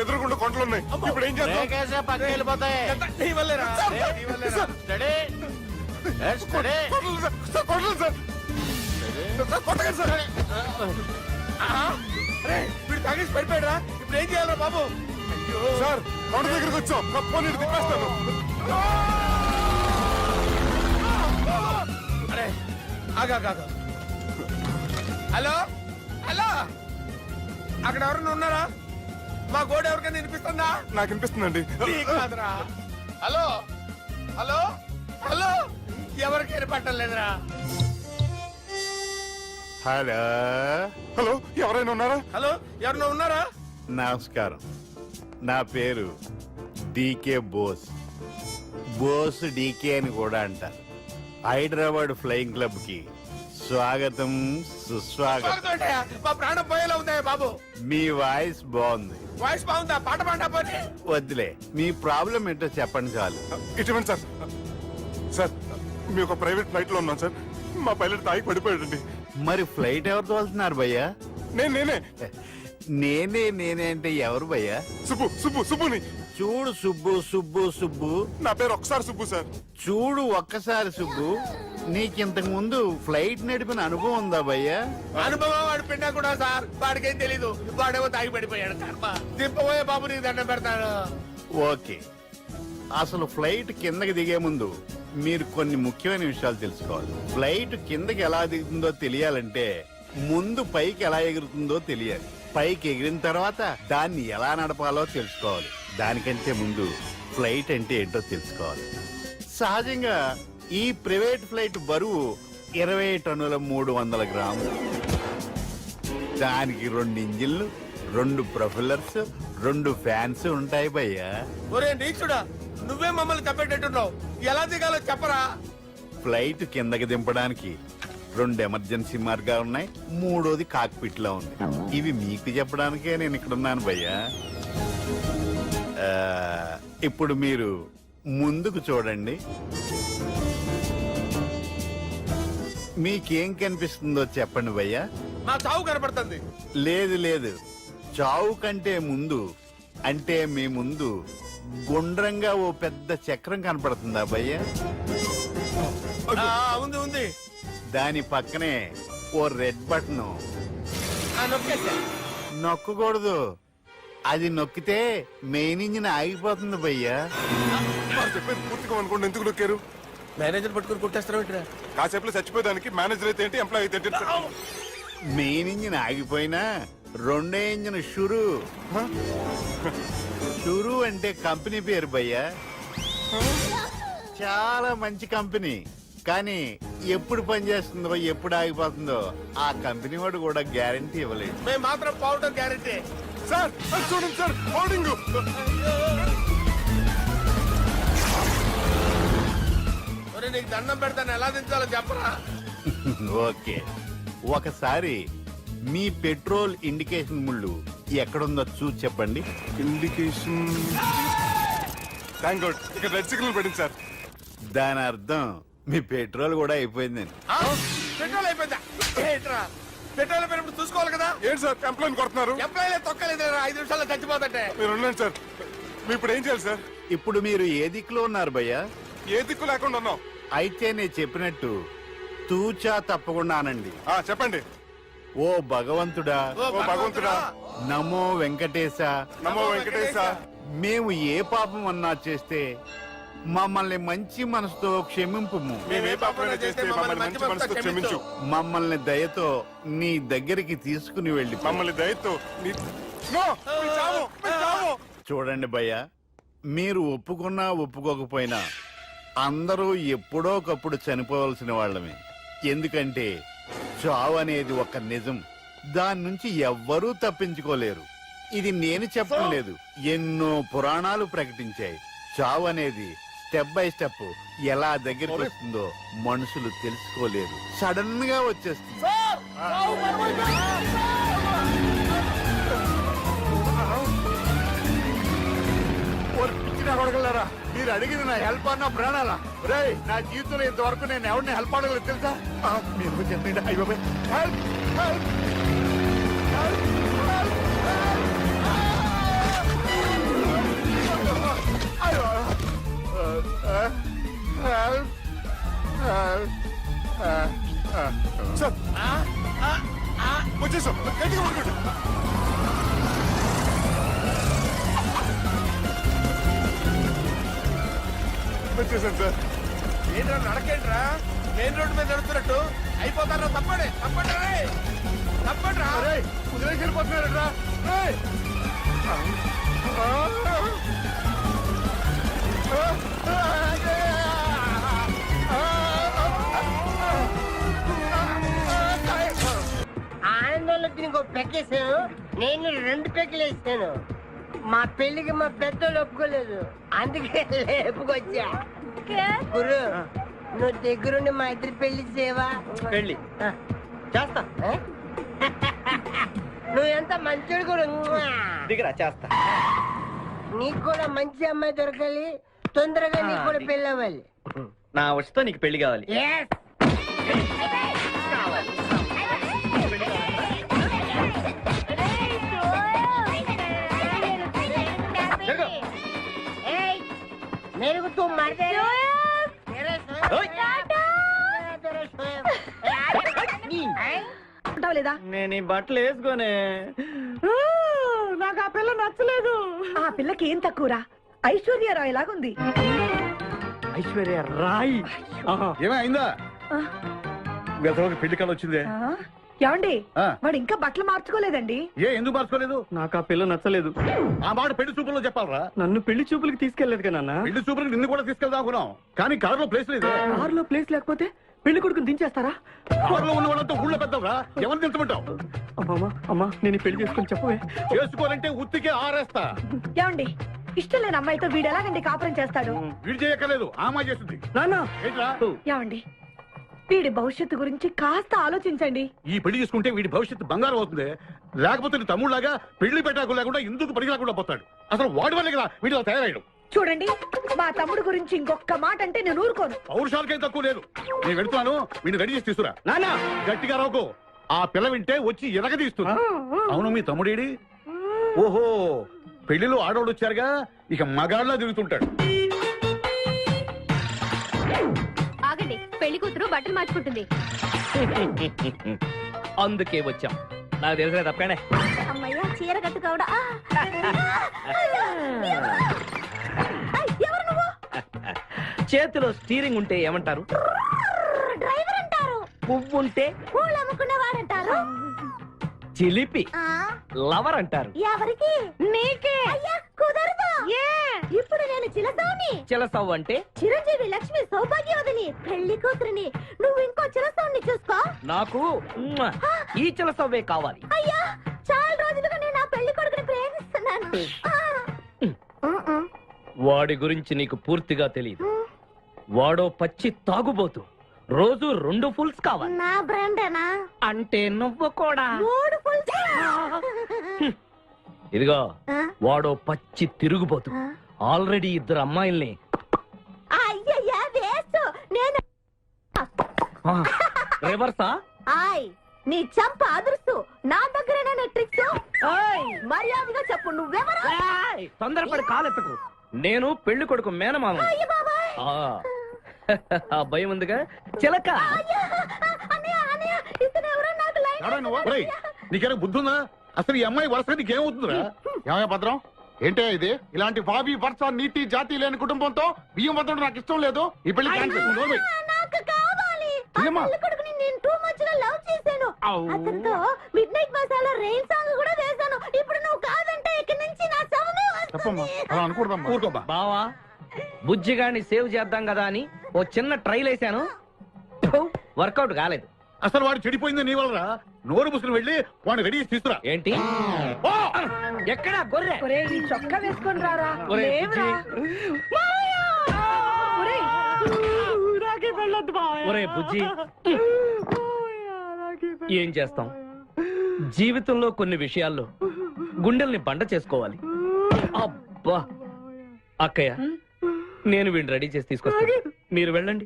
ఎదురుకుండా కొండలు ఉన్నాయి, ఇప్పుడు ఏం చేద్దాం? పక్కకి వెళ్ళిపోతాయి. నీ వల్లేరా? కొండలు సార్, కొట్టండి సార్. వీడు తాగేసి పడిపోయాడా? ఇప్పుడు ఏం చేయాలరా బాబు? సార్ కొండ దగ్గరికి వచ్చాం పోనీ తిప్పేస్తాను. అరే ఆగా. హలో హలో, అక్కడ ఎవరన్నా ఉన్నారా? మా గోడ ఎవరికైనా వినిపిస్తుందా? నాకు వినిపిస్తుందండి. నీకు కాదురా. హలో హలో హలో, ఎవరికి వినపట్టలేదురా? హలో హలో, ఎవరైనా ఉన్నారా? హలో, ఎవరన్నా ఉన్నారా? నమస్కారం, నా పేరు డీకే బోస్. బోస్ డీకే అని కూడా అంటారు. హైదరాబాద్ ఫ్లయింగ్ క్లబ్ కి స్వాగతం సుస్వాగతం. స్వాగతం ఏంటయ్యా? మా ప్రాణం పోయేలా ఉందయ్యా బాబు. మీ వాయిస్ బాగుంది. వాయిస్ బాగుందా? పాట పాడా పోనీ. వద్దులే, మీ ప్రాబ్లం ఏంటో చెప్పండి చాలు. ఇటువంటి సార్ సార్ మీ ఒక ప్రైవేట్ ఫ్లైట్ లో ఉన్నాం సార్. మా పైలట్ తాగి పడిపోయాడండి. మరి ఫ్లైట్ ఎవరితో వెళ్తున్నారు భయ్యా? నేనే నేనే అంటే ఎవరు భయ్యా? సుబ్బుని. చూడు సుబ్బు. నా పేరు ఒకసారి సుబ్బు సార్. చూడు ఒక్కసారి సుబ్బు, నీకింతకు ముందు ఫ్లైట్ నడిపిన అనుభవం ఉందా భయ్యా? అనుభవం వాడు పిన్నా కూడా సార్, వాడికేం తెలీదు. వాడేమో తాగి పడిపోయాడు. కర్మ. దింపబోయే బాబు, నీకు దండం పెడతాను. ఓకే, అసలు ఫ్లైట్ కిందకి దిగే ముందు మీరు కొన్ని ముఖ్యమైన విషయాలు తెలుసుకోవాలి. ఫ్లైట్ కిందకి ఎలా దిగుతుందో తెలియాలంటే ముందు పైకి ఎలా ఎగురుతుందో తెలియాలి. పైకి ఎగిరిన తర్వాత దాన్ని ఎలా నడపాలో తెలుసుకోవాలి. దానికంటే ముందు ఫ్లైట్ అంటే ఏంటో తెలుసుకోవాలి. సహజంగా ఈ ప్రైవేట్ ఫ్లైట్ బరువు 20 టన్నుల 300 గ్రాములు. దానికి 2 ఇంజిన్లు, 2 ప్రొఫెల్లర్స్, 2 ఫ్యాన్స్ ఉంటాయి భయ్యా. ఒరే నీచుడా, నువ్వే మమ్మల్ని తప్పేటట్టున్నావు. ఎలా దిగాలో చెప్పరా? ఫ్లైట్ కిందకి దింపడానికి 2 ఎమర్జెన్సీ మార్గాలు ఉన్నాయి, 3వది కాక్పిట్ లో ఉంది. ఇవి మీకు చెప్పడానికే నేను ఇక్కడ ఉన్నాను భయ్యా. ఇప్పుడు మీరు ముందుకు చూడండి. మీకేం కనిపిస్తుందో చెప్పండి భయ్యా. నా చావు కనపడుతుంది. లేదు, చావు కంటే ముందు అంటే మీ ముందు గుండ్రంగా ఓ పెద్ద చక్రం కనపడుతుందా భయ్యా? ఉంది. దాని పక్కనే ఓ రెడ్ బటన్. నొక్కకూడదు, అది నొక్కితే మెయిన్ ఇంజిన్ ఆగిపోతుంది భయ్యా. చెప్పేది పూర్తిగా అనుకోండి. ఎందుకు నొక్కారు? మేనేజర్ పట్టుకుని కొట్టేస్తారా? కాసేపులో చచ్చిపోయేదానికి మేనేజర్ అయితే ఏంటి, ఎంప్లాయ్ అయితే ఏంటి? మెయిన్ ఇంజిన్ ఆగిపోయినా 2వ ఇంజిన్ షురు అంటే కంపెనీ పేరు భయ్యా. చాలా మంచి కంపెనీ, కానీ ఎప్పుడు పనిచేస్తుందో ఎప్పుడు ఆగిపోతుందో ఆ కంపెనీ వాడు కూడా గ్యారంటీ ఇవ్వలేదు. మేము మాత్రం పౌడర్ గ్యారంటీ. సార్ చూడండి సార్, హోర్డింగ్. నీకు దండం పెడతాను, ఎలా దించాలో చెప్పరా? ఓకే, ఒకసారి మీ పెట్రోల్ ఇండికేషన్ ముళ్ళు ఎక్కడుందో చూసి చెప్పండి. ఇండికేషన్. థ్యాంక్ గాడ్, ఇక్కడ రెడ్ సిగ్నల్ పడింది సార్. దాని అర్థం మీ పెట్రోల్ కూడా అయిపోయిందని. పెట్రోల్ అయిపోయిందా? పెట్రోల్ అయిపోయినప్పుడు చూసుకోవాలి కదా. ఏంటి సార్ ఎంప్లాయ్ కొడుతున్నారు? ఎంప్లాయీలే తొక్కలేదు, 5 నిమిషాల్లో చచ్చిపోతుంటే. మీరు ఉండండి సార్. మీరు ఇప్పుడు ఏం చేయాలి సార్? ఇప్పుడు మీరు ఏ దిక్కులో ఉన్నారు భయ్యా? ఏ దిక్కు లేకుండా ఉన్నాం. అయితే నేను చెప్పినట్టు తూచా తప్పకుండా అనండి. చెప్పండి. ఓ భగవంతుడా, నమో వెంకటేశ, నమో వెంకటేశ. మేము ఏ పాపం అన్నా చేస్తే మమ్మల్ని మంచి మనసుతో క్షమింపుము. మమ్మల్ని దయతో నీ దగ్గరికి తీసుకుని వెళ్ళి. మమ్మల్ని దయతో. చూడండి భయ్యా, మీరు ఒప్పుకున్నా ఒప్పుకోకపోయినా అందరూ ఎప్పుడో ఒకప్పుడు చనిపోవలసిన వాళ్ళమే. ఎందుకంటే చావు అనేది ఒక నిజం, దాని నుంచి ఎవ్వరూ తప్పించుకోలేరు. ఇది నేను చెప్పడం లేదు, ఎన్నో పురాణాలు ప్రకటించాయి. చావు అనేది స్టెప్ బై స్టెప్ ఎలా దగ్గరికి వస్తుందో మనుషులు తెలుసుకోలేరు, సడన్ గా వచ్చేస్తుంది. అడగలరా, మీరు అడిగింది నా హెల్ప్ అన్న ప్రాణాలా? రే, నా జీవితంలో ఇంతవరకు నేను ఎవరిని హెల్ప్ అడగలేదు తెలుసా? మీరు చెప్పండి. అయ్యో హెల్ప్ హెల్ప్ సార్ వచ్చేసాం. గట్టిగా వచ్చేసాను సార్. ఏంట్రా నడకేంట్రా మెయిన్ రోడ్డు మీద నడుస్తున్నట్టు అయిపోతారా? తప్పండి తప్పండి రే తప్పండి రా. కుదిరేసి వెళ్ళిపోతున్నారట్రా. ఆనందంలో దీనికి ఒక పెక్కేసాను, నేను 2 పెక్కలు వేసాను. మా పెళ్లికి మా పెద్దోళ్ళు ఒప్పుకోలేదు, అందుకే లేపుకొచ్చా. గురు, నువ్వు దగ్గరుండి మా ఇద్దరు పెళ్లి చేయవా? పెళ్ళి చేస్తా. నువ్వు ఎంత మంచోడు కూడా. దిగరా చేస్తా. నీకు కూడా మంచి అమ్మాయి దొరకాలి, తొందరగా నీకు కూడా పెళ్లి అవ్వాలి. నా వచ్చతో నీకు పెళ్లి కావాలి. Yes. मेरे को तुम मार दे లేదా? నేను ఈ బట్టలు వేసుకోనే. నాకు ఆ పిల్ల నచ్చలేదు. ఆ పిల్లకి ఏం తక్కువరా? ఐశ్వర్యరాయ్ లాగుంది. ఐశ్వర్య రాయ్ ఏమైందా? గతలోకి పెళ్లి కళ వచ్చిందే. ఏమండి, వాడు ఇంకా బట్టలు మార్చుకోలేదండి. ఎందుకు మార్చుకోలేదు? నాకు ఆ పిల్ల నచ్చలేదు. ఆ మాట పెళ్లి చూపుల్లో చెప్పాలరా. నన్ను పెళ్లి చూపులకి తీసుకెళ్లేదు కదా. పెళ్లి చూపులకి నిన్ను కూడా తీసుకెళ్దాం అనుకున్నాం, కానీ కారులో ప్లేస్ లేదు. కారులో ప్లేస్ లేకపోతే పెళ్లి కొడుకుని దించేస్తారా? కారులో ఉన్న వాళ్ళంతా ఊళ్ళో పెద్దవరా, ఎవరిని దించమంటావు? అమ్మా నేను పెళ్లి చేసుకుని చెప్పవే. చేసుకోవాలంటే ఉత్తికే ఆరేస్తా. ఏమండి, ఇష్టం లేని అమ్మాయితో వీడు ఎలాగండి కాపురం చేస్తాడు? వీడు చేయక్కర్లేదు, ఆ అమ్మాయి చేస్తుంది. నాన్న ఏమండి, వీడి భవిష్యత్తు గురించి కాస్త ఆలోచించండి. ఈ పెళ్లి చేసుకుంటే వీడి భవిష్యత్తు బంగారం అవుతుంది. లేకపోతే నీ తమ్ముళ్లాగా పెళ్లి పెట్టాకు లేకుండా ఎందుకు పనికి లేకుండా పోతాడు. అసలు వాడి వల్లే కదా వీడిలో తయారయ్యాడు. చూడండి, మా తమ్ముడు గురించి ఇంకొక మాట అంటే నేను ఊరుకోను. పౌరుషాలకేం తక్కువ లేదు. నేను వెళ్తున్నాను, వీడిని రెడీ చేసి తీసుకురా. నాన్న గట్టిగా రాకు, ఆ పిల్ల వింటే వచ్చి ఎరగదీస్తుంది. అవును, మీ తమ్ముడేడి? ఓహో, పెళ్లిలో ఆడవాడు వచ్చారుగా, ఇక మగాళ్ళ తిరుగుతుంటాడు. ఆగండి, పెళ్లి కూతురు బట్టలు మార్చుకుంటుంది. అందుకే వచ్చాం. నాకు తెలిసిన తప్పనే. అమ్మయ్య, చీర కట్టుకోవడా? ఎవరు నువ్వు? చేతిలో స్టీరింగ్ ఉంటే ఏమంటారు? డ్రైవర్ అంటారు. పువ్వు ఉంటే పూలు అమ్ముకునేవారంటారు. చిలిపి లవర్ అంటారు. ఎవరికి? నీకే. అయ్యా కుదరదు. ఇప్పుడు నేను చిలసౌని. చిలసవ్వు అంటే చిరంజీవి లక్ష్మి సౌభాగ్యవతిని, పెళ్లి కూతురిని. నువ్వు ఇంకో చిలసౌని చూసుకో. నాకు ఈ చిలసవ్వే కావాలి. అయ్యా, చాలా రోజులుగా నేను ఆ పెళ్లి కొడుకుని ప్రేమిస్తున్నాను. వాడి గురించి నీకు పూర్తిగా తెలియదు. వాడో పచ్చి తాగుబోతు, రోజు 2 ఫుల్స్ కావాలి. నా బ్రాండేనా? అంటే నువ్వు కూడా 3 ఫుల్స్. ఇదిగో, వాడో పచ్చి తిరుగుబోతు, ఆల్రెడీ 2 అమ్మాయిల్ని. అయ్యయ్యా, వేస్ట్. నేను రివర్సా? ఆయ్, నీ చంప అదురుస్తూ నా దగ్గరేనా ట్రిక్స్? మర్యాదగా చెప్పు, నువ్వెవరు? తొందరపడి కాలెత్తకు. నేను పెళ్లి కొడుకు మేనమామ. ఆ భయం ఉందిగా చిలక. నీకేనా బుద్ధుందా? అసలు ఈ అమ్మాయి వరుస నీకేమవుతుందిరా? ఏమయ్య భద్రం, ఏంటే ఇది? ఇలాంటి బాబీ వరుస నీతి జాతి లేని కుటుంబంతో బియ్యం వద్ద నాకు ఇష్టం లేదు. ఈ పెళ్లి క్యాన్సిల్. నాకు కావాలి. ఆ పెళ్లి కొడుకుని నేను టూ మచ్ గా లవ్ చేశాను. అతనితో mid night masala rain song కూడా వేశాను. ఇప్పుడు నువ్వు కాదంటే ఇక్కడి నుంచి నా శవమే వస్తుంది. ఊరుకోబా. బావా, బుజ్జిగాన్ని సేవ్ చేద్దాం కదా అని ఓ చిన్న ట్రైల్ వేశాను, వర్కౌట్ కాలేదు. అసలు వాడు చెడిపోయింది నీ వల్లరా. నోరు ముసుకుని వెళ్ళి వాడిని రెడీ చేసి తీసుకురా. ఏంటి? ఎక్కడా గొర్రె? ఈ చొక్కా వేసుకొని రారా. ఒరే బుజ్జి, ఏం చేస్తాం? జీవితంలో కొన్ని విషయాల్లో గుండెల్ని బండ చేసుకోవాలి. అబ్బా, అక్కయ్య, నేను వీడిని రెడీ చేసి తీసుకొస్తాను, మీరు వెళ్ళండి.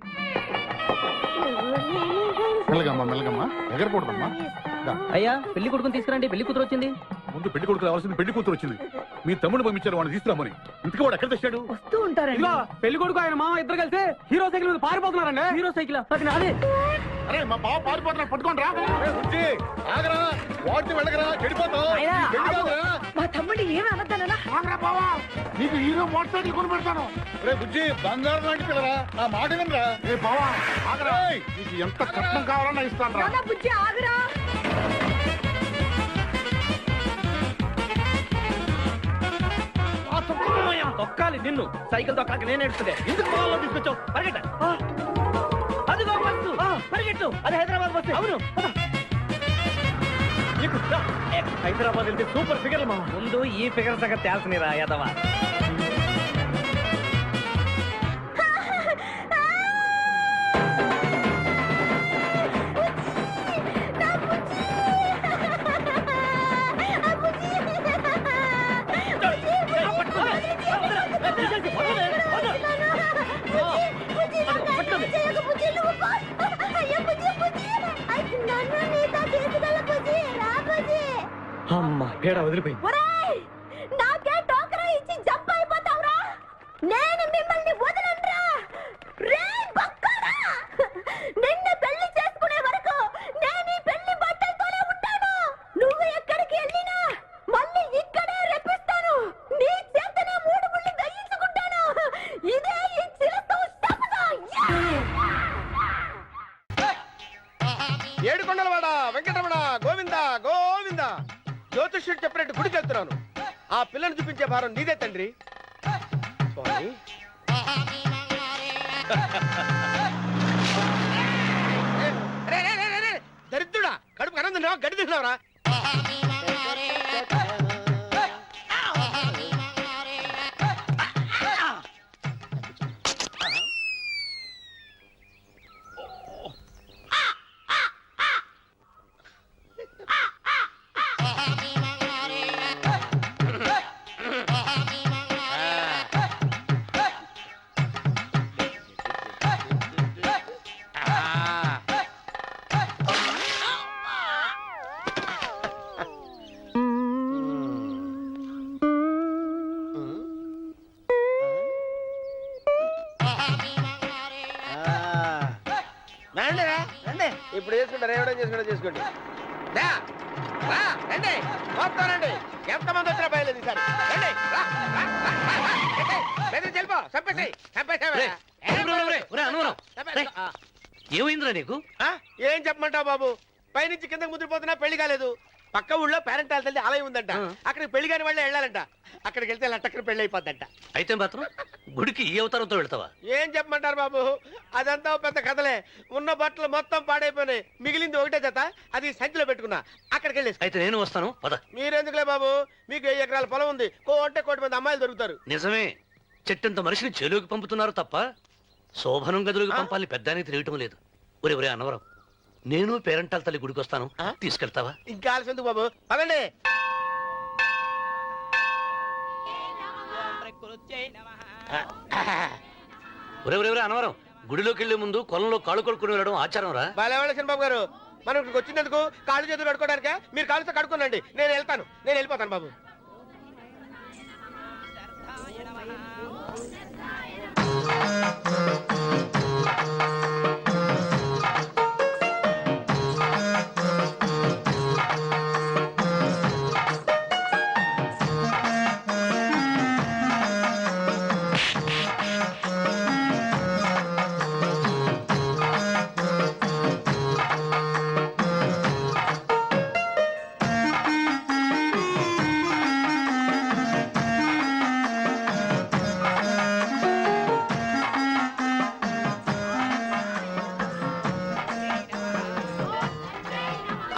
మెల్లగమ్మా మెల్లగమ్మా, ఎగరకూడదమ్మా. అయ్యా, పెళ్లి కొడుకుని తీసుకురండి, పెళ్లి కూతురు వచ్చింది. ముందు పెళ్లి కొడుకు రావాల్సింది, పెళ్లి కూతురు వచ్చింది. మీ తమ్ముడు పంపించారు వాడిని తీసుకురామని. ఇంతకీ వాడు ఎక్కడ తెచ్చాడు? వస్తూ ఉంటారండి. పెళ్లి కొడుకు ఆయన మామ ఇద్దరు కలిసి హీరో సైకిల్ మీద పారిపోతున్నారండి. హీరో సైకిల్ అది నాదే. అరే మా బావ పారిపోతున్నా పట్టుకోండి రా ఆగరా వాటిని వెళ్ళగరా చెడిపోతావు మా తమ్ముడు ఏమి అనద్దనా ఆగరా బావా నీకు హీరో మోటార్ సైకిల్ కొని పెడతాను రే బుజ్జి బంగారం లాంటి పిల్లరా నా మాట వినరా రే బావా ఆగరా నీకు ఎంత కట్నం కావాలన్నా ఇస్తాను రా బుజ్జి ఆగురా. తొక్కాలి నిన్ను సైకిల్ తొక్కాక నేను ఎడుతుండే ఎందుకు పొలంలో తీసుకొచ్చావు పరిగెట్ట అదిగో బస్సు పరిగెట్టు అది హైదరాబాద్ బస్సు అవును పద. ఎక్కు, రా. హైదరాబాద్ వెళ్తే సూపర్ ఫిగర్లు మా ముందు ఈ ఫిగర్ సగం తేల్సనిరా యాదవా అమ్మా పేడ వదిలిపోయింది. నాకే టోకరా ఇచ్చి జంప్ అయిపోతావురా. నేను మిమ్మల్ని వదలనురా. రే బక్కరా, నిన్ను పెళ్లి చేసుకునే వరకు నేను ఈ పెళ్లి బట్టలతోనే ఉంటాను. నువ్వు ఎక్కడికి వెళ్ళినా మళ్ళీ ఇక్కడే రెప్పిస్తాను. నీ చేతనే 3 ముళ్ళు దయించుకుంటాను. ఇదే ఈ చిరతో శపథం. ఏడుకొండలవాడ వెంకటరమణ గోవింద గోవింద. జ్యోతిష్యుడు చెప్పినట్టు గుడికి వెళ్తున్నాను. ఆ పిల్లను చూపించే భారం నీదే తండ్రి. స్వామి దరిద్రుడా, కడుపు అన్నం తిన్నావా గడ్డి తిన్నావరా? ఇప్పుడు చేసుకుంటారు ఏమైనా చేసుకోండి. రండి మొత్తం రండి. ఎంతమంది వచ్చినా బయలుదేరి సార్ రండి. చెల్పో చంపేసి ఏమైందిరా నీకు? ఏం చెప్పమంటావు బాబు, పైనుంచి కిందకి ముద్రపోతున్నా పెళ్లి కాలేదు. పక్క ఊళ్ళో పేరెంటాల తల్లి ఆలయం ఉందంట. అక్కడికి పెళ్లి కాని వాళ్ళే వెళ్ళాలంట. అక్కడికి వెళ్తే లట్టక్కన పెళ్లి అయిపోద్దంట. అయితే మాత్రం గుడికి ఈ అవతారంతో వెళ్తావా? ఏం చెప్పమంటారు బాబు, అదంతా పెద్ద కథలే. ఉన్న బట్టలు మొత్తం పాడైపోయినాయి. మిగిలింది ఒకటే జత, అది సంచిలో పెట్టుకున్నా. అక్కడికి వెళ్ళేసి అయితే నేను వస్తాను పద. మీరెందుకులే బాబు, మీకు 1000 ఎకరాల పొలం ఉంది. కోటి మంది అమ్మాయిలు దొరుకుతారు. నిజమే, చెట్టంత మనిషిని చెలువుకి పంపుతున్నారు తప్ప శోభనం గదులకు పంపాలి పెద్దానికి తెలియటం లేదు. ఒరే అన్నవరం, నేను పేరెంటాల తల్లి గుడికి వస్తాను, తీసుకెళ్తావా? ఇంకా ఆలస్యం ఎందుకు బాబు, పదండి. ఒరే అన్నవరం, గుడిలోకి వెళ్లే ముందు కొలంలో కాళ్ళు కొడుకుని వెళ్ళడం ఆచారం రా. బాలేవాళ్ళ చంద్రబాబు గారు, మనం ఇక్కడికి వచ్చినందుకు కాళ్ళు చేతులు కడుక్కోవడానికే. మీరు కాళ్ళతో కడుక్కోనండి, నేను వెళ్ళిపోతాను బాబు.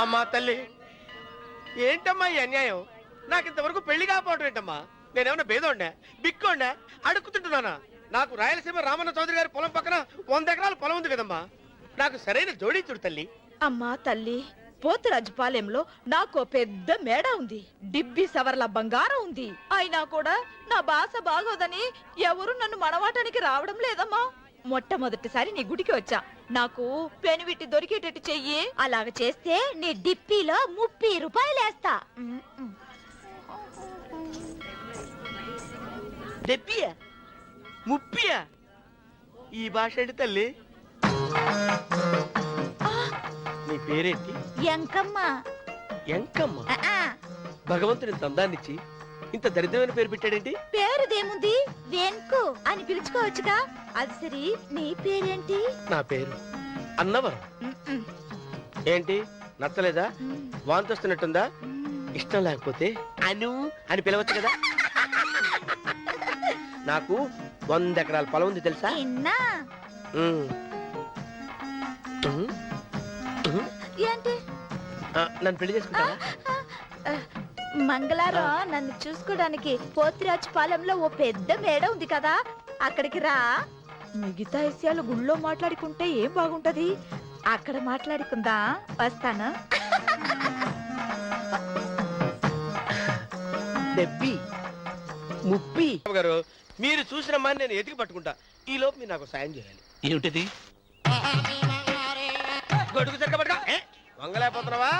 అమ్మా తల్లి, ఏంటమ్మా ఈ అన్యాయం? నాకు ఇంతవరకు పెళ్లి కాకపోవడం ఏంటమ్మా? నేనేమన్నా బేదోండా, బిక్కోండా, అడుక్కుతుంటున్నానా? నాకు రాయలసీమ రామన్న చౌదరి గారి పొలం పక్కన 100 ఎకరాల పొలం ఉంది కదమ్మా. నాకు సరైన జోడీ చూడు తల్లి. అమ్మా తల్లి, పోతురాజుపాలెంలో నాకు పెద్ద మేడ ఉంది. డిబ్బి సవర్ల బంగారం ఉంది. అయినా కూడా నా భాష బాగోదని ఎవరు నన్ను మనవాటానికి రావడం లేదమ్మా. మొట్టమొదటిసారి నీ గుడికి వచ్చా. నాకు పెనువిటి దొరికేటట్టు చెయ్యి. అలాగ చేస్తే నీ డిప్పీలో 30 రూపాయలు వేస్తా. డెబ్బియా 30? ఈ భాష ఏంటి తల్లి? పేరేంటి? ఎంకమ్మ. ఎంకమ్మ. ఆ, భగవంతుని ఇంత అందాన్నిచ్చి ఇంత దరిద్రమైన పేరు పెట్టాడేంటి? పేరుదేముంది, వెంకు అని పిలుచుకోవచ్చుగా. అది సరి, నీ పేరేంటి? నా పేరు అన్నవరం. ఏంటి నచ్చలేదా? వాంతి వస్తున్నట్టుందా? ఇష్టం లేకపోతే అను అని పిలవచ్చు కదా. నాకు 100 ఎకరాల పొలం ఉంది తెలుసా? ఏంటి? నన్ను పెళ్లి చేసుకుంటావా? మంగళారం నన్ను చూసుకోవడానికి పోతిరాజు పాలెంలో ఓ పెద్ద మేడ ఉంది కదా, అక్కడికి రా. మిగతా విషయాలు గుళ్ళో మాట్లాడుకుంటే ఏం బాగుంటది, అక్కడ మాట్లాడుకుందా. వస్తాను. డెబ్బి ముప్పి గారు, మీరు చూసిన నేను ఎతికి పట్టుకుంటా. ఈ లోపు మీరు నాకు సాయం చేయాలి. ఏమిటిది? గొడుగు సరిగ్గా పట్టుకో. వంగలేకపోతున్నావా?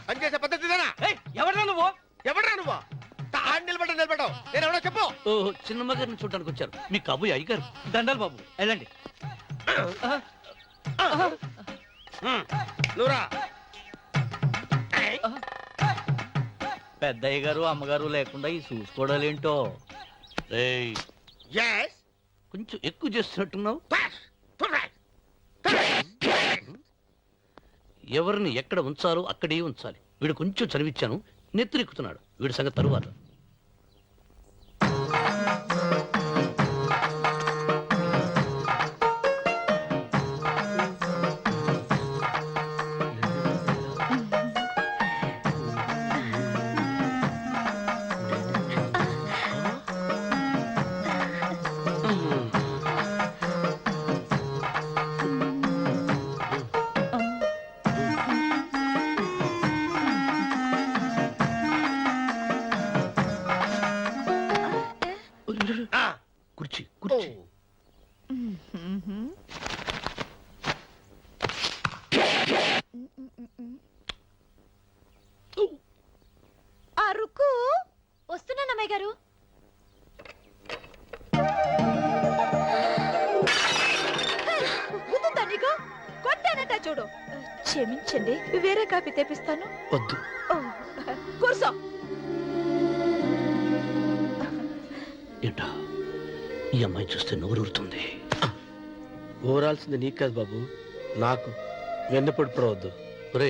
పనిచేసే పద్ధతి ఎవడరా నువ్వు? ఎవడరా నువ్వు? నిలబడ్డావు. నేను ఎవడో చెప్పు. చిన్నమ్మ గారిని చూడడానికి వచ్చారు. మీ కాబోయే అయ్యగారు. దండాలు బాబు, వెళ్ళండి. నువ్వురా. పెద్దయ్య గారు అమ్మగారు లేకుండా ఈ చూసుకోవడాలేంటో. కొంచెం ఎక్కువ చేస్తున్నట్టున్నావు. ఎవరిని ఎక్కడ ఉంచాలో అక్కడే ఉంచాలి. వీడు కొంచెం చదివిచ్చాను, నెత్తిరెక్కుతున్నాడు. వీడి సంగతి తరువాత. కుర్చీ కుర్చీ. అరుకు వస్తున్నానమ్మాయి గారు. గుర్తుందా నీకు? కొట్టానట చూడు. క్షమించండి, వేరే కాపీ తెప్పిస్తాను. వద్దు. కూర్చో. ఏంటా ఈ అమ్మాయి చూస్తే నోరూరుతుంది. ఊరాల్సింది నీకు కాదు బాబు, నాకు. వెన్నపొడి పడవద్దు. రే,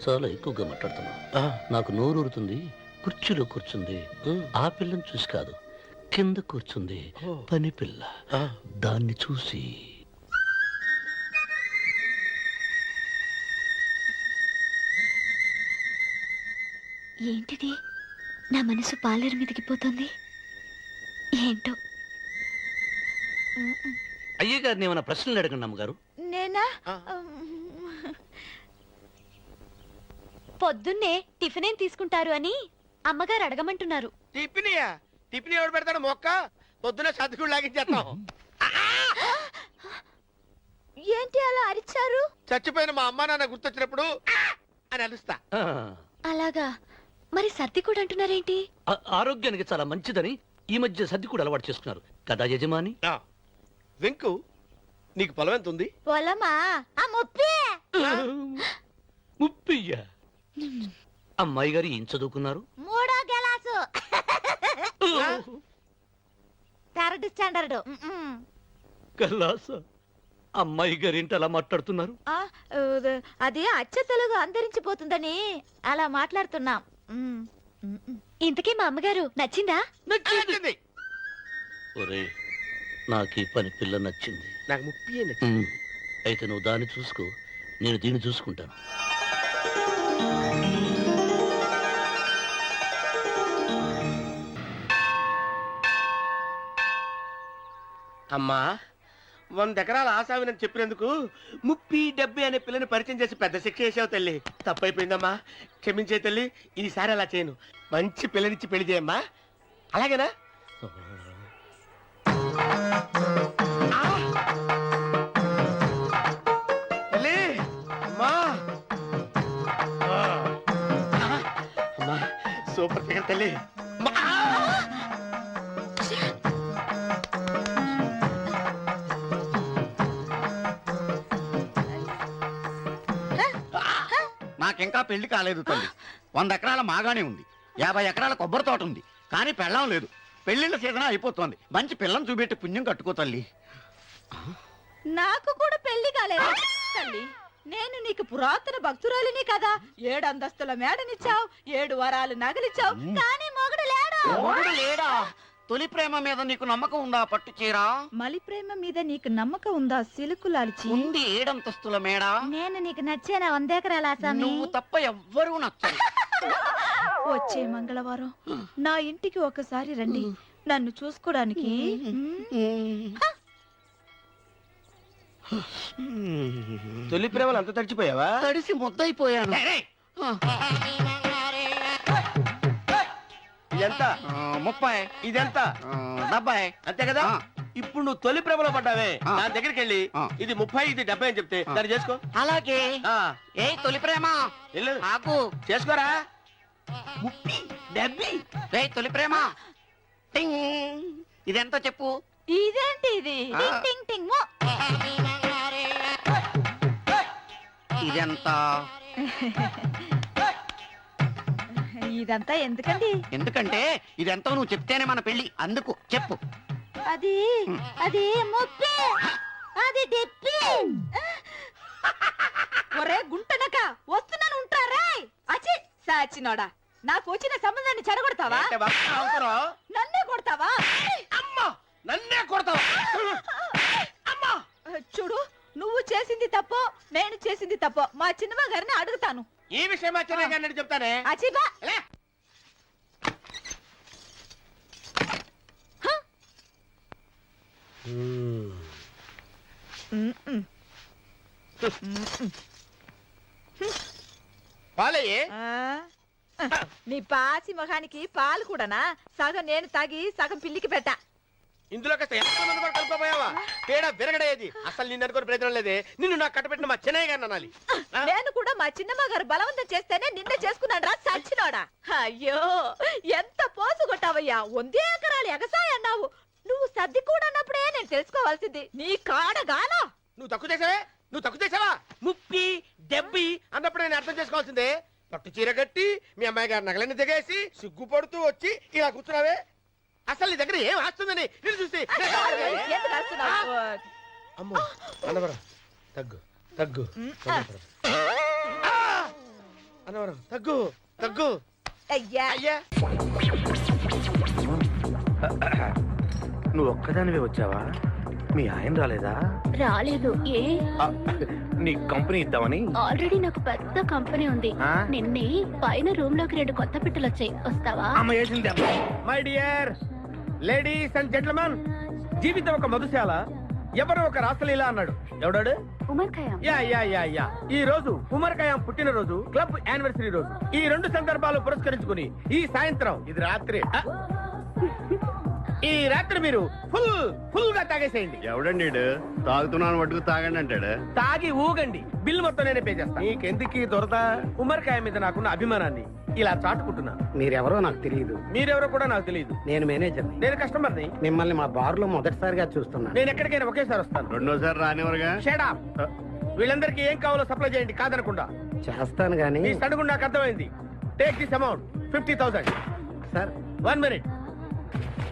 చాలా ఎక్కువగా మాట్లాడుతున్నా. నాకు నోరూరుతుంది. కుర్చీలో కూర్చుంది. ఆ పిల్లని చూసి కాదు, కింద కూర్చుంది పని పిల్ల. దాన్ని చూసి ఏంటిది? నా మనసు పాలేరు మీదకి పోతుంది. ఏంటో. అయ్యగారిని ఏమైనా ప్రశ్నలు అడగండి అమ్మగారు. నేనా? పొద్దున్నే టిఫిన్ ఏం తీసుకుంటారు అని అమ్మగారు అడగమంటున్నారు. టిఫినియా? టిఫిన్ ఎవడు పెడతాడు? మొక్క పొద్దునే సర్దుకుడు లాగించేస్తాం. ఏంటి అలా అరిచారు? చచ్చిపోయిన మా అమ్మ నాన్న గుర్తొచ్చినప్పుడు అని అలుస్తా. అలాగా? మరి సర్ది కూడా అంటున్నారేంటి? ఆరోగ్యానికి చాలా మంచిదని ఈ మధ్య సర్ది కూడా అలవాటు చేసుకున్నారు కదా యజమాని. వెంకు, నీకు పొలం ఎంత ఉంది? పొలమా? ముప్పయ్యా. అమ్మాయి గారు ఏం చదువుకున్నారు? 3వ క్లాసు, 3rd స్టాండర్డ్. కలాస. అమ్మాయి గారు ఏంటి అలా మాట్లాడుతున్నారు? అది అచ్చ తెలుగు అంతరించిపోతుందని అలా మాట్లాడుతున్నాం. ఇంతకీ మా అమ్మగారు నచ్చిందా? నచ్చింది. ఒరే, నాకు ఈ పని పిల్ల నచ్చింది. నాకు 30 నచ్చింది. అయితే నువ్వు దాన్ని చూసుకో, నేను దీన్ని చూసుకుంటాను. అమ్మా, 100 ఎకరాల ఆసావినని చెప్పినందుకు 30-70 అనే పిల్లని పరిచయం చేసి పెద్ద శిక్ష చేసావు తల్లి. తప్పైపోయిందమ్మా, క్షమించే తల్లి. ఈసారి అలా చేయను. మంచి పిల్లనిచ్చి పెళ్లి చేయమ్మా. అలాగేనా? తల్లి, అమ్మా, అమ్మా, సూపర్ ఫిగర్ తల్లి. నాకింకా పెళ్లి కాలేదు తల్లి. 100 ఎకరాల మాగానే ఉంది, 50 ఎకరాల కొబ్బరి తోట ఉంది, కానీ పెళ్ళం లేదు. పెళ్లిళ్ళ సీజన్ అయిపోతుంది. మంచి పిల్లని చూపెట్టి పుణ్యం కట్టుకో తల్లి. నాకు కూడా పెళ్లి కాలేదు తల్లి. నేను నీకు పురాతన భక్తురాలిని కదా. 7 అంతస్తుల మేడనిచ్చావు, 7 వరాలు నగలిచ్చావు, కానీ మొగుడు లేడు. మొగుడు లేడా? తొలి ప్రేమ మీద నీకు నమ్మకం ఉందా పట్టు చీరా? మలి ప్రేమ మీద నీకు నమ్మకం ఉందా సిలుకులాల్చి? ఉంది 7 అంతస్తుల మేడ. నేను నీకు నచ్చేనా 100 ఎకరాల ఆసామి? నువ్వు తప్ప ఎవ్వరూ నచ్చరు. వచ్చే మంగళవారం నా ఇంటికి ఒకసారి రండి నన్ను చూసుకోవడానికి. తొలి ప్రేమలు అంత తడిచిపోయావా? తడిసి ముద్దయిపోయాను. ఎంత? 30. ఇదెంత? 70. అంతే కదా. ఇప్పుడు నువ్వు తొలి ప్రేమలో పడ్డావే, దాని దగ్గరికి వెళ్ళి ఇది 30 ఇది 70 అని చెప్తే దాన్ని చేసుకో. అలాగే. ఏ తొలి ప్రేమ ఆకు చేసుకోరా. 30 70. ఏ తొలి ప్రేమ ఇదెంత చెప్పు. ఇదేంటి ఇది? టింగ్ టింగ్ టింగ్ మో. ఇదెంత? ఇదంతా ఎందుకండి? ఎందుకంటే ఇదెంతో నువ్వు చెప్తేనే మన పెళ్లి. అందుకు చెప్పు. అది అది ముప్పి, అది డెప్పి. ఒరే గుంటనక వస్తున్నాను ఉంటారా? అచి సాచినోడా, నాకు వచ్చిన సంబంధాన్ని చెడగొడతావా? నన్నే కొడతావా? అమ్మా నన్నే కొడతావా? అమ్మా చూడు, నువ్వు చేసింది తప్పో నేను చేసింది తప్పో మా చిన్నమ్మ గారిని అడుగుతాను. ఈ విషయం మా చిన్న గారిని చెప్తానే. అచిబా పాలయ్యే. నీ పాసి మొహానికి పాలు కూడానా? సగం నేను తాగి సగం పిల్లికి పెట్టా. ఇందులో కాస్త ఎంతమంది కూడా కలిపోయావా? తేడా విరగడేది. అసలు నిన్ను అనుకుని ప్రయత్నం లేదే. నిన్ను నాకు కట్టబెట్టిన మా చెన్నయ్య గారిని అనాలి. నేను కూడా మా చిన్నమ్మ గారు బలవంతం చేస్తేనే నిన్నే చేసుకున్నాడు రా సచ్చినోడా. అయ్యో ఎంత పోసు కొట్టావయ్యా. 100 ఎకరాలు ఎగసాయి అన్నావు. నువ్వు సర్ది కూడా అన్నప్పుడే నేను తెలుసుకోవాల్సింది. నీ కాడగానా? నువ్వు తక్కువ చేసావే. నువ్వు తక్కువ చేసావా? 30 70 అన్నప్పుడు నేను అర్థం చేసుకోవాల్సిందే. పట్టు చీర కట్టి మీ అమ్మాయి గారు నగలన్నీ దిగేసి సిగ్గుపడుతూ వచ్చి ఇలా కూర్చున్నావే. అసలు నీ దగ్గర ఏం వస్తుందని నేను చూసి. అమ్మో అన్నవరం తగ్గు తగ్గు అన్నవరం తగ్గు తగ్గు. అయ్యా అయ్యా నువ్వు ఒక్కదానివే వచ్చావా? మీ ఆయన రాలేదా? రాలేదు. ఏ? నీ కంపెనీ ఇద్దామని. ఆల్రెడీ నాకు పెద్ద కంపెనీ ఉంది. నిన్నే పైన రూమ్ లోకి 2 కొత్త పిట్టలు వచ్చాయి, వస్తావా? My dear ladies and gentlemen, జీవితం ఒక మధుశాల, ఎవరు ఒక రాసలీలా అన్నాడు. ఎవడాడు? Omar Khayyam. Yeah yeah yeah yeah. ఈ రోజు ఉమర్ ఖయాం పుట్టినరోజు, క్లబ్ యానివర్సరీ రోజు. ఈ 2 సందర్భాలు పురస్కరించుకుని ఈ సాయంత్రం, ఇది రాత్రి, ఈ రాత్రి మీరు ఫుల్ గా తాగేసేయండి. ఎవడండి తాగుతున్నాను మటుకు తాగండి అంటాడు. తాగి ఊగండి, బిల్లు మొత్తం నేనే పే చేస్తాను. నీకెందుకు దొరద? ఉమర్ ఖయాం మీద నాకున్న అభిమానాన్ని ఇలా చాటుకుంటున్నాను. మీరెవరో నాకు తెలియదు. మీరెవరో కూడా నాకు తెలియదు. నేను మేనేజర్. నేను కస్టమర్ని. మిమ్మల్ని మా బార్ లో మొదటిసారిగా చూస్తున్నా. నేను ఎక్కడికైనా ఒకేసారి వస్తాను. రెండోసారి రానివరుగా. Shut up. వీళ్ళందరికీ ఏం కావాలో సప్లై చేయండి, కాదనకుండా. చేస్తాను గానీ మీ సడుగు నాకు అర్థమైంది. Take this amount 50,000. Sir 1 minute.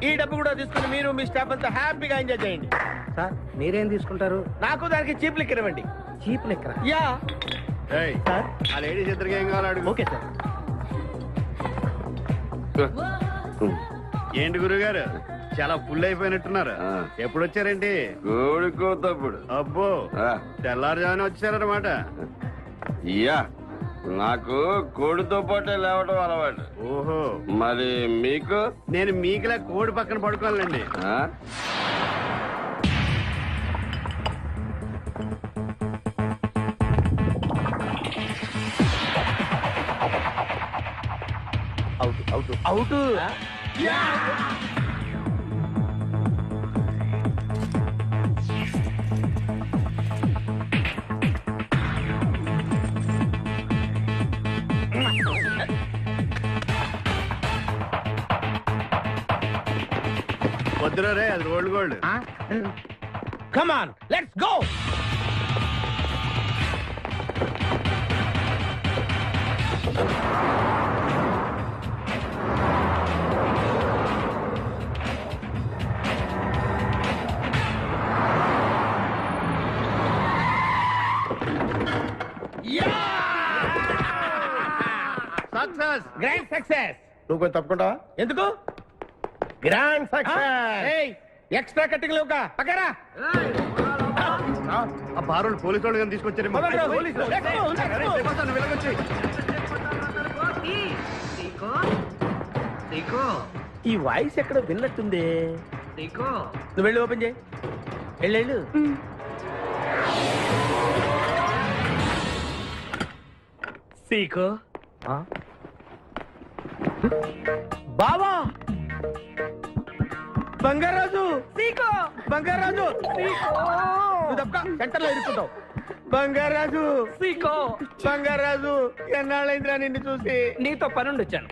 ఈ డబ్బు కూడా తీసుకుని మీరు మీ స్టాఫ్ అంతా హ్యాపీగా ఎంజాయ్ చేయండి. సార్ మీరేం తీసుకుంటారు? నాకు దానికి చీప్ లిక్కర్ ఇవ్వండి. Cheap liquor? యా. ఆ లేడీస్ ఇద్దరికి ఏం కావాలి అడుగు. Okay sir. ఏంటి గురుగారు చాలా ఫుల్ అయిపోయినట్టున్నారు? ఎప్పుడు వచ్చారేంటి? కోడికోతప్పుడు. అబ్బో తెల్లారుజామున వచ్చారన్నమాట. యా, నాకు కోడితో పాటే లేవడం అలవాటు. ఓహో, మరి మీకు? నేను మీకులా కోడి పక్కన పడుకోవాలండి. Out out out. వద్దురా రే, అది rolled gold. Come on, let's go. Success. Grand success. నువ్వు కొంచెం తప్పుకుంటావా? ఎందుకు? Grand success. ఎక్స్ట్రా కట్టింగ్ లేవుగా పక్కరా. ఆ బారులు పోలీసు వాళ్ళు కానీ తీసుకొచ్చారు. ఈ వాయిస్ ఎక్కడో విన్నట్టుంది. నువ్వు వెళ్ళి ఓపెన్ చేయి. వెళ్ళు. సీకో బావా, బంగారాజు. సీకో బంగారాజు. నువ్వు తప్ప సెంటర్లో ఇరుక్కుంటావు. బంగారాజు. సీకో బంగారాజు, ఎన్నాళ్ళైందిరా నిన్ను చూసి. నీతో పనుండి వచ్చాను.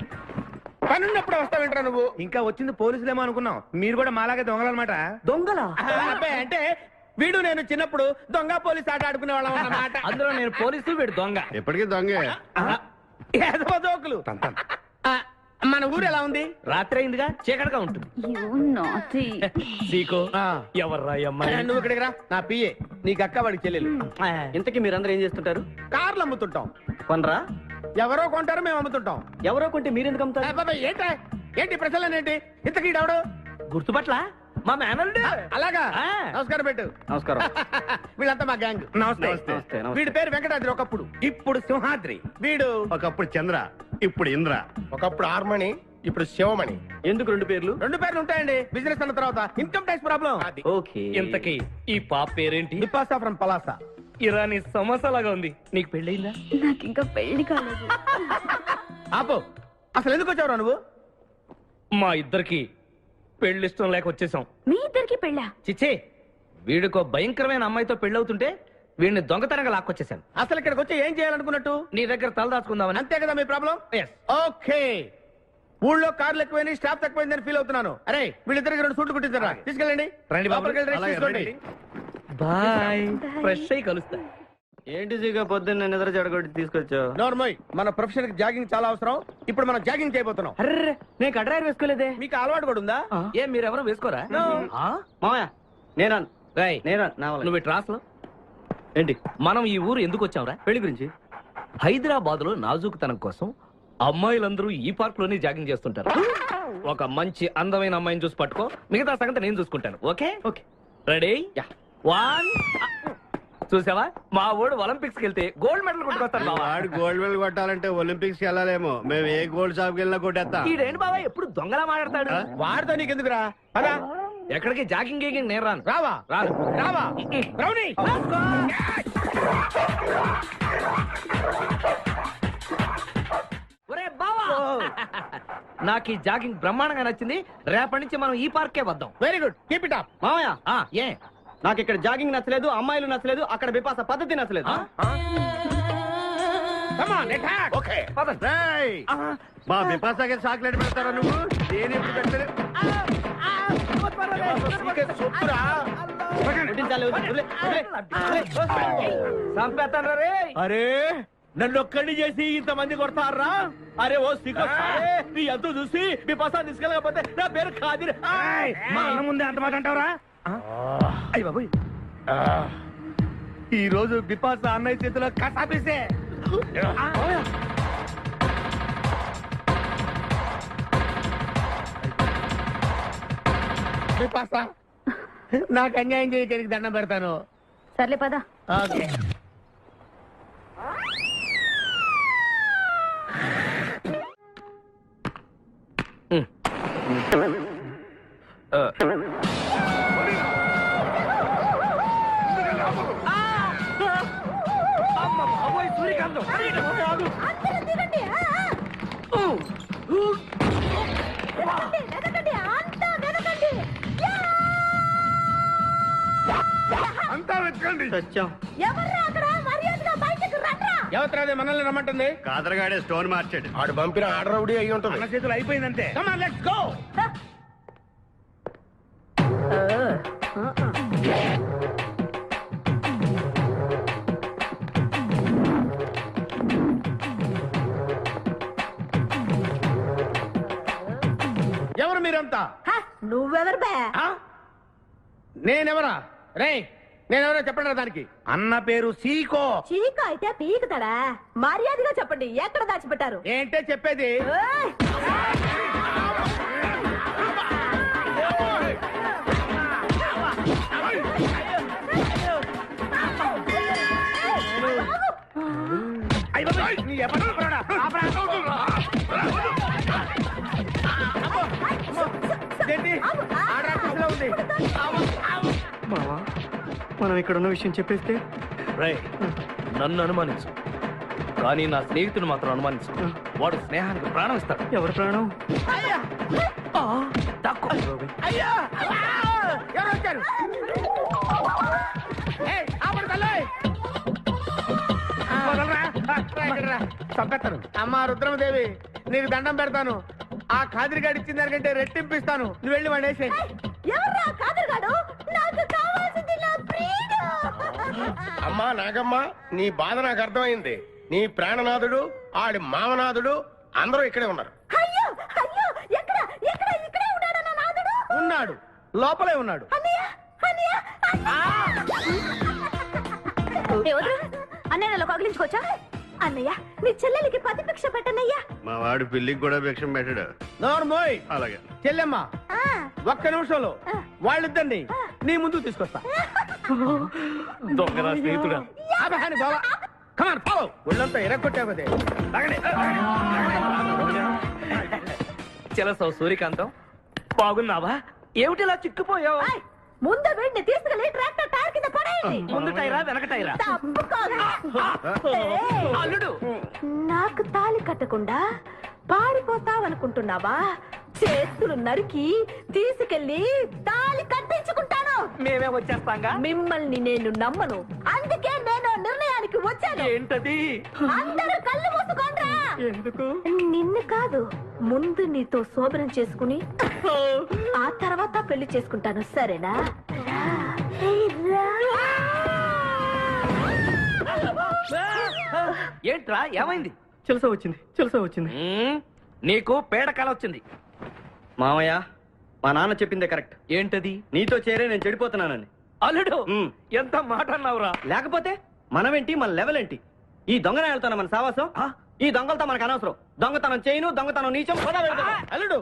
పనున్నప్పుడు వస్తావేంట్రా నువ్వు? ఇంకా వచ్చింది పోలీసులేమో అనుకున్నాం. మీరు కూడా మాలాగే దొంగలన్నమాట. దొంగలా? అబ్బాయి అంటే వీడు నేను చిన్నప్పుడు దొంగ పోలీస్ ఆట ఆడుకునే వాళ్ళం అన్నమాట. అందులో నేను పోలీసు, వీడు దొంగ. ఎప్పటికీ దొంగే. ఏదో జోకులు. మన ఊరు ఎలా ఉంది? రాత్రి అయిందిగా, చీకటిగా ఉంటుంది. సీకో ఎవర్రా ఈ అమ్మాయి? నువ్వు ఇక్కడికి రా. నా పిఏ, నీకు అక్క వాడికి చెల్లెలు. ఇంతకీ మీరందరూ ఏం చేస్తుంటారు? కార్లు అమ్ముతుంటాం. కొనరా? ఎవరో కొంటారు, మేము అమ్ముతుంటాం. ఎవరో కొంటే మీరెందుకు అమ్ముతారు? ఏంటి ప్రశ్నలేంటి? ఇంతకీ ఈడెవడు? గుర్తుపట్ల మా మేనల్డ్. అలాగా? నమస్కారం పెట్టు. నమస్కారం. వీళ్ళంతా మా గ్యాంగ్. నమస్తే. వీడి పేరు వెంకటాద్రి ఒకప్పుడు, ఇప్పుడు సింహాద్రి. వీడు ఒకప్పుడు చంద్ర, ఇప్పుడు ఇంద్ర. ఒకప్పుడు ఆర్మణి, ఇప్పుడు శివమణి. ఎందుకు రెండు పేర్లు? రెండు పేర్లు ఉంటాయండి. బిజినెస్ అన్న తర్వాత ఇన్కమ్ ట్యాక్స్ ప్రాబ్లం. ఓకే. ఇంతకీ ఈ పాప పేరేంటి? బిపాసా ఫ్రమ్ పలాసా. ఇరానీ సమస్య లాగా ఉంది. నీకు పెళ్ళయిందా? నాకు ఇంకా పెళ్లి కాలేదు. ఆపు. అసలు ఎందుకు వచ్చావురా నువ్వు? మా ఇద్దరికి పెళ్లి ఇష్టం లేక వచ్చేసాం. మీ ఇద్దరికి పెళ్ళా? చిచ్చే, వీడికో భయంకరమైన అమ్మాయితో పెళ్ళవుతుంటే వీడిని దొంగతనంగా లాక్కొచ్చేసాను. అసలు ఇక్కడికి వచ్చి ఏం చేయాలనుకున్నట్టు? నీ దగ్గర తలదాచుకుందామని. అంతే కదా మీ ప్రాబ్లం? ఓకే. ఊళ్ళో కార్లు ఎక్కువైంది, స్టాఫ్ తక్కువైందని ఫీల్ అవుతున్నాను. అరే వీళ్ళిద్దరికి 2 సూట్లు కుట్టించారా? తీసుకెళ్ళండి. రండి బాబు. లోపలికి వెళ్ళి రెస్ట్ తీసుకోండి. బాయ్. ఫ్రెష్ అయ్యి కలుస్తా. ఏంటి జీగా పొద్దున్న నిద్ర చెడగొట్టి తీసుకొచ్చావు? నోర్మోయ్, మన ప్రొఫెషన్ కి జాగింగ్ చాలా అవసరం. ఇప్పుడు మనం జాగింగ్ చేయబోతున్నాం. అర్రే, నేను కడ్రాయర్ వేసుకోలేదే. మీకు అలవాటు కూడా ఉందా? ఏం మీరెవరో వేసుకోరా? మామయ్య నేరాను. నువ్వు ట్రాన్స్లో ఏంటి? మనం ఈ ఊరు ఎందుకు వచ్చావురా? పెళ్లి గురించి. హైదరాబాద్ లో నాజూకుతనం కోసం అమ్మాయిలందరూ ఈ పార్క్ లోనే జాగింగ్ చేస్తుంటారు. ఒక మంచి అందమైన అమ్మాయిని చూసి పట్టుకో, మిగతా సంగతి నేను చూసుకుంటాను. ఓకే? ఓకే. రెడీ? 1. చూసావా, మా ఊడు ఒలింపిక్స్ వెళ్తే గోల్డ్ మెడల్ కొట్టుకొస్తాడు. వాడు గోల్డ్ మెడల్ కొట్టాలంటే ఒలింపిక్స్ వెళ్ళాలేమో. మేము ఏ గోల్డ్ షాప్ వెళ్ళినా కొట్టేస్తాం. ఈడేంటి బాబా ఎప్పుడు దొంగలా మాట్లాడతాడు? వాడితో నీకెందుకురా? అదా ఎక్కడికి జాగింగ్ గీగింగ్ నేను రాను. రావా? రాను. రావా? రౌడీ! ఒరే బావా, నాకు ఈ జాగింగ్ బ్రహ్మాండంగా నచ్చింది. రేపటి నుంచి మనం ఈ పార్కే వద్దాం. Very good, keep it up. మామయ్య ఏ నాకు ఇక్కడ జాగింగ్ నచ్చలేదు, అమ్మాయిలు నచ్చలేదు, అక్కడ బిపాస పద్ధతి నచ్చలేదు. Come on, attack. ఓకే. రేయ్, మా బిపాసాకి చాక్లెట్ పెడతారా నువ్వు? నేను ఎప్పుడు పెట్టలేదు. చంపేస్తాను రే. అరే నన్ను ఒక్కడిని చేసి ఇంతమంది కొడతారా? అరే ఓ సిగ్గు, నీ ఎంతో చూసి మీ పసా తీసుకెళ్ళకపోతే నా పేరు ఖాదిర్. మా అన్న ముందే అంత మాట అంటావురా? అయ్య బాబోయ్, ఈ రోజు బిపాసా అన్నయ్య చేతిలో కసాపిస్తే. బిపాసా, నాకు అన్యాయం చేయడానికి దండం పెడతాను. సర్లే పద. ఓకే. అంతా వెతకండి. ఎవరు మనల్ని రమ్మంటుంది? కాదరగాడే స్టోన్ మార్చాడు. ఆడు పంపిన ఆర్డర్ రౌడీ అయి ఉంటుంది. మన చేతులు అయిపోయిందంటే. Come on, let's go. ఎవరు మీరంతా? నువ్వెవరు బే? నేనెవరా? రే నేనెవరో చెప్పండి దానికి. అన్న పేరు సీకో. చీక అయితే పీకుతాడా? మర్యాదగా చెప్పండి, ఎక్కడ దాచిపెట్టారు? ఏంటే చెప్పేది? మనం ఇక్కడ ఉన్న విషయం చెప్పేస్తే నన్ను అనుమానించు, కానీ నా స్నేహితుడు మాత్రం అనుమానించు. వాడు స్నేహానికి ప్రాణం ఇస్తాడు. ఎవరు ప్రాణం? అయ్యా ఎవరు వచ్చారు? చంపేస్తాను. అమ్మా రుద్రమదేవి, నీకు దండం పెడతాను. ఆ ఖాదిరిగాడు ఇచ్చిన దానికంటే రెట్టింపిస్తాను. నువ్వు వెళ్ళి వాడు వేసే. అమ్మా నాగమ్మ, నీ బాధ నాకు అర్థమైంది. నీ ప్రాణనాథుడు, ఆడి మామనాథుడు అందరూ ఇక్కడే ఉన్నారు. ఉన్నాడు, లోపలే ఉన్నాడు. అన్నయ్య కగిలించుకోవచ్చా? అన్నయ్య, నీ చెల్లెలికి పతి భిక్ష పెట్టనయ్యా. మా వాడు పెళ్లికి కూడా భిక్షం పెట్టాడు. నోర్మోయ్. అలాగే చెల్లెమ్మ, ఒక్క నిమిషంలో వాళ్ళిద్దరిని నీ ముందుకు తీసుకొస్తా. దొంగరా స్నేహితుడా. Come on follow. ఒళ్ళంతా ఎరగొట్టావు కదే. చెలసో సూర్యకాంతం, బాగున్నావా? ఏమిటిలా చిక్కుపోయావు? ముందు వీడిని తీసుకెళ్ళి ట్రాక్టర్ టైర్ కింద పడేయండి. ముందు టైరా వెనక టైరా? అల్లుడు, నాకు తాళి కట్టకుండా పారిపోతావనుకుంటున్నావా? చేతులు నరికి తీసుకెళ్లి తాళి కట్టించుకుంటాను. మేమే వచ్చేస్తాంగా. మిమ్మల్ని నేను నమ్మను, అందుకే నేను నిర్ణయానికి వచ్చాను. ఏంటది? అందరూ కళ్ళు మూసుకోండ్రా. ఎందుకు? నిన్ను కాదు, ముందు నీతో శోభనం చేసుకుని ఆ తర్వాత పెళ్లి చేసుకుంటాను, సరేనా? ఏంట్రా ఏమైంది? చెలస వచ్చింది. నీకు పేడకాల వచ్చింది. మామయ్య, మా నాన్న చెప్పిందే కరెక్ట్. ఏంటది? నీతో చేరే నేను చెడిపోతున్నానని. అల్లుడు, ఎంత మాట అన్నావురా? లేకపోతే మనమేంటి, మన లెవెల్ ఏంటి? ఈ దొంగనే వెళ్తాను మన సావాసం. ఈ దొంగలతో మనకు అనవసరం. దొంగతనం చేయను, దొంగతనం నీచం. అల్లుడు,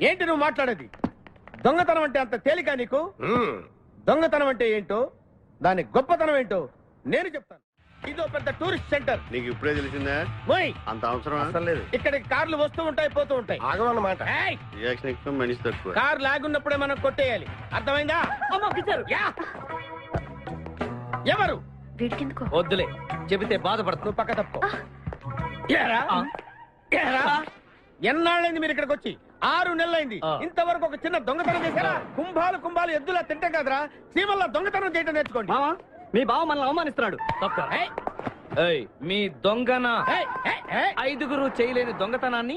ఏంటి నువ్వు మాట్లాడేది? దొంగతనం అంటే అంత తేలిక నీకు? దొంగతనం అంటే ఏంటో, దాని గొప్పతనం ఏంటో నేను చెప్తాను. ఇదో పెద్ద టూరిస్ట్ సెంటర్. నీకు ఇప్పుడే తెలిసిందా? అంత అవసరం అసలు లేదు. ఇక్కడికి కార్లు వస్తూ ఉంటాయి, పోతూ ఉంటాయి. ఆగమన్నమాట. రియాక్షన్ ఎక్కువ, మనిషి తక్కువ. కార్ లాగున్నప్పుడే మనం కొట్టేయాలి, అర్థమైందా? ఎవరు? వద్దులే, చెబితే బాధపడుతూ పక్క తప్పుకో. ఎన్నాళ్ళైంది మీరు ఇక్కడికి వచ్చి? 6 నెలలైంది. ఇంతవరకు ఒక చిన్న దొంగతనం చేశారా? కుంభాలు ఎద్దులా తింటాం కదరా. సీమల్లా దొంగతనం చేయటం నేర్చుకోండి. మామా, మీ బావ మనల్ని అవమానిస్తున్నాడు. మీ దొంగన 5గురు చేయలేని దొంగతనాన్ని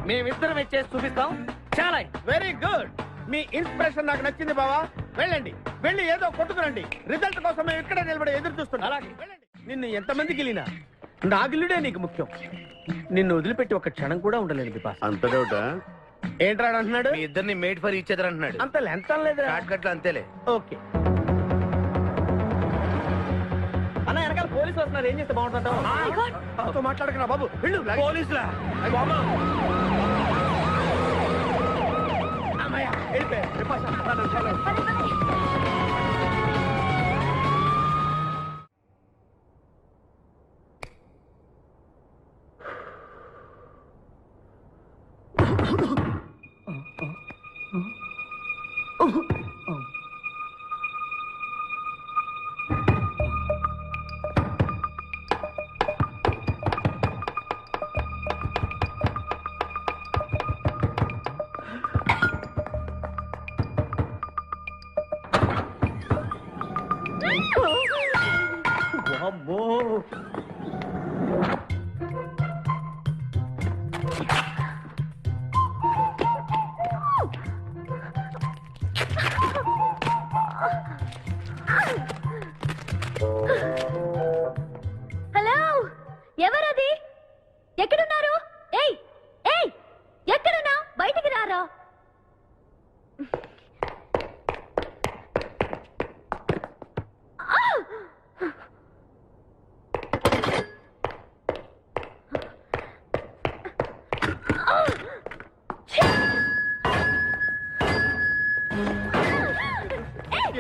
మేమిద్దరం చేసి చూపిస్తాం. చాలా వెరీ గుడ్. మీ ఇన్స్పిరేషన్ నాకు నచ్చింది బావా. వెళ్ళండి, వెళ్ళి ఏదో కొట్టుకురండి. రిజల్ట్ కోసం మేము ఇక్కడే నిలబడి ఎదురు చూస్తున్నాం. అలాగే వెళ్ళండి. నిన్ను ఎంతమంది గిలినా నా గిల్లుడే నీకు ముఖ్యం. నిన్ను వదిలిపెట్టి ఒక క్షణం కూడా ఉండలేదు బిపాస్. అంత డౌటా? ఏంట్రా అంటున్నాడు? మీ ఇద్దరిని మేడ్ ఫర్ ఈచ్ అదర్ అంటున్నాడు. అంత లెంత లేదు, షార్ట్ అంతేలే. ఓకే. అన్న, వెనకాల పోలీసు వస్తున్నారు. ఏం చేస్తే బాగుంటుంటావు? మాట్లాడకరా బాబు. వెళ్ళు. పోలీసులా? హలో, ఎవరది? ఎక్కడున్నారు? ఏయ్ ఏయ్, ఎక్కడున్నా? బయటికి రారా.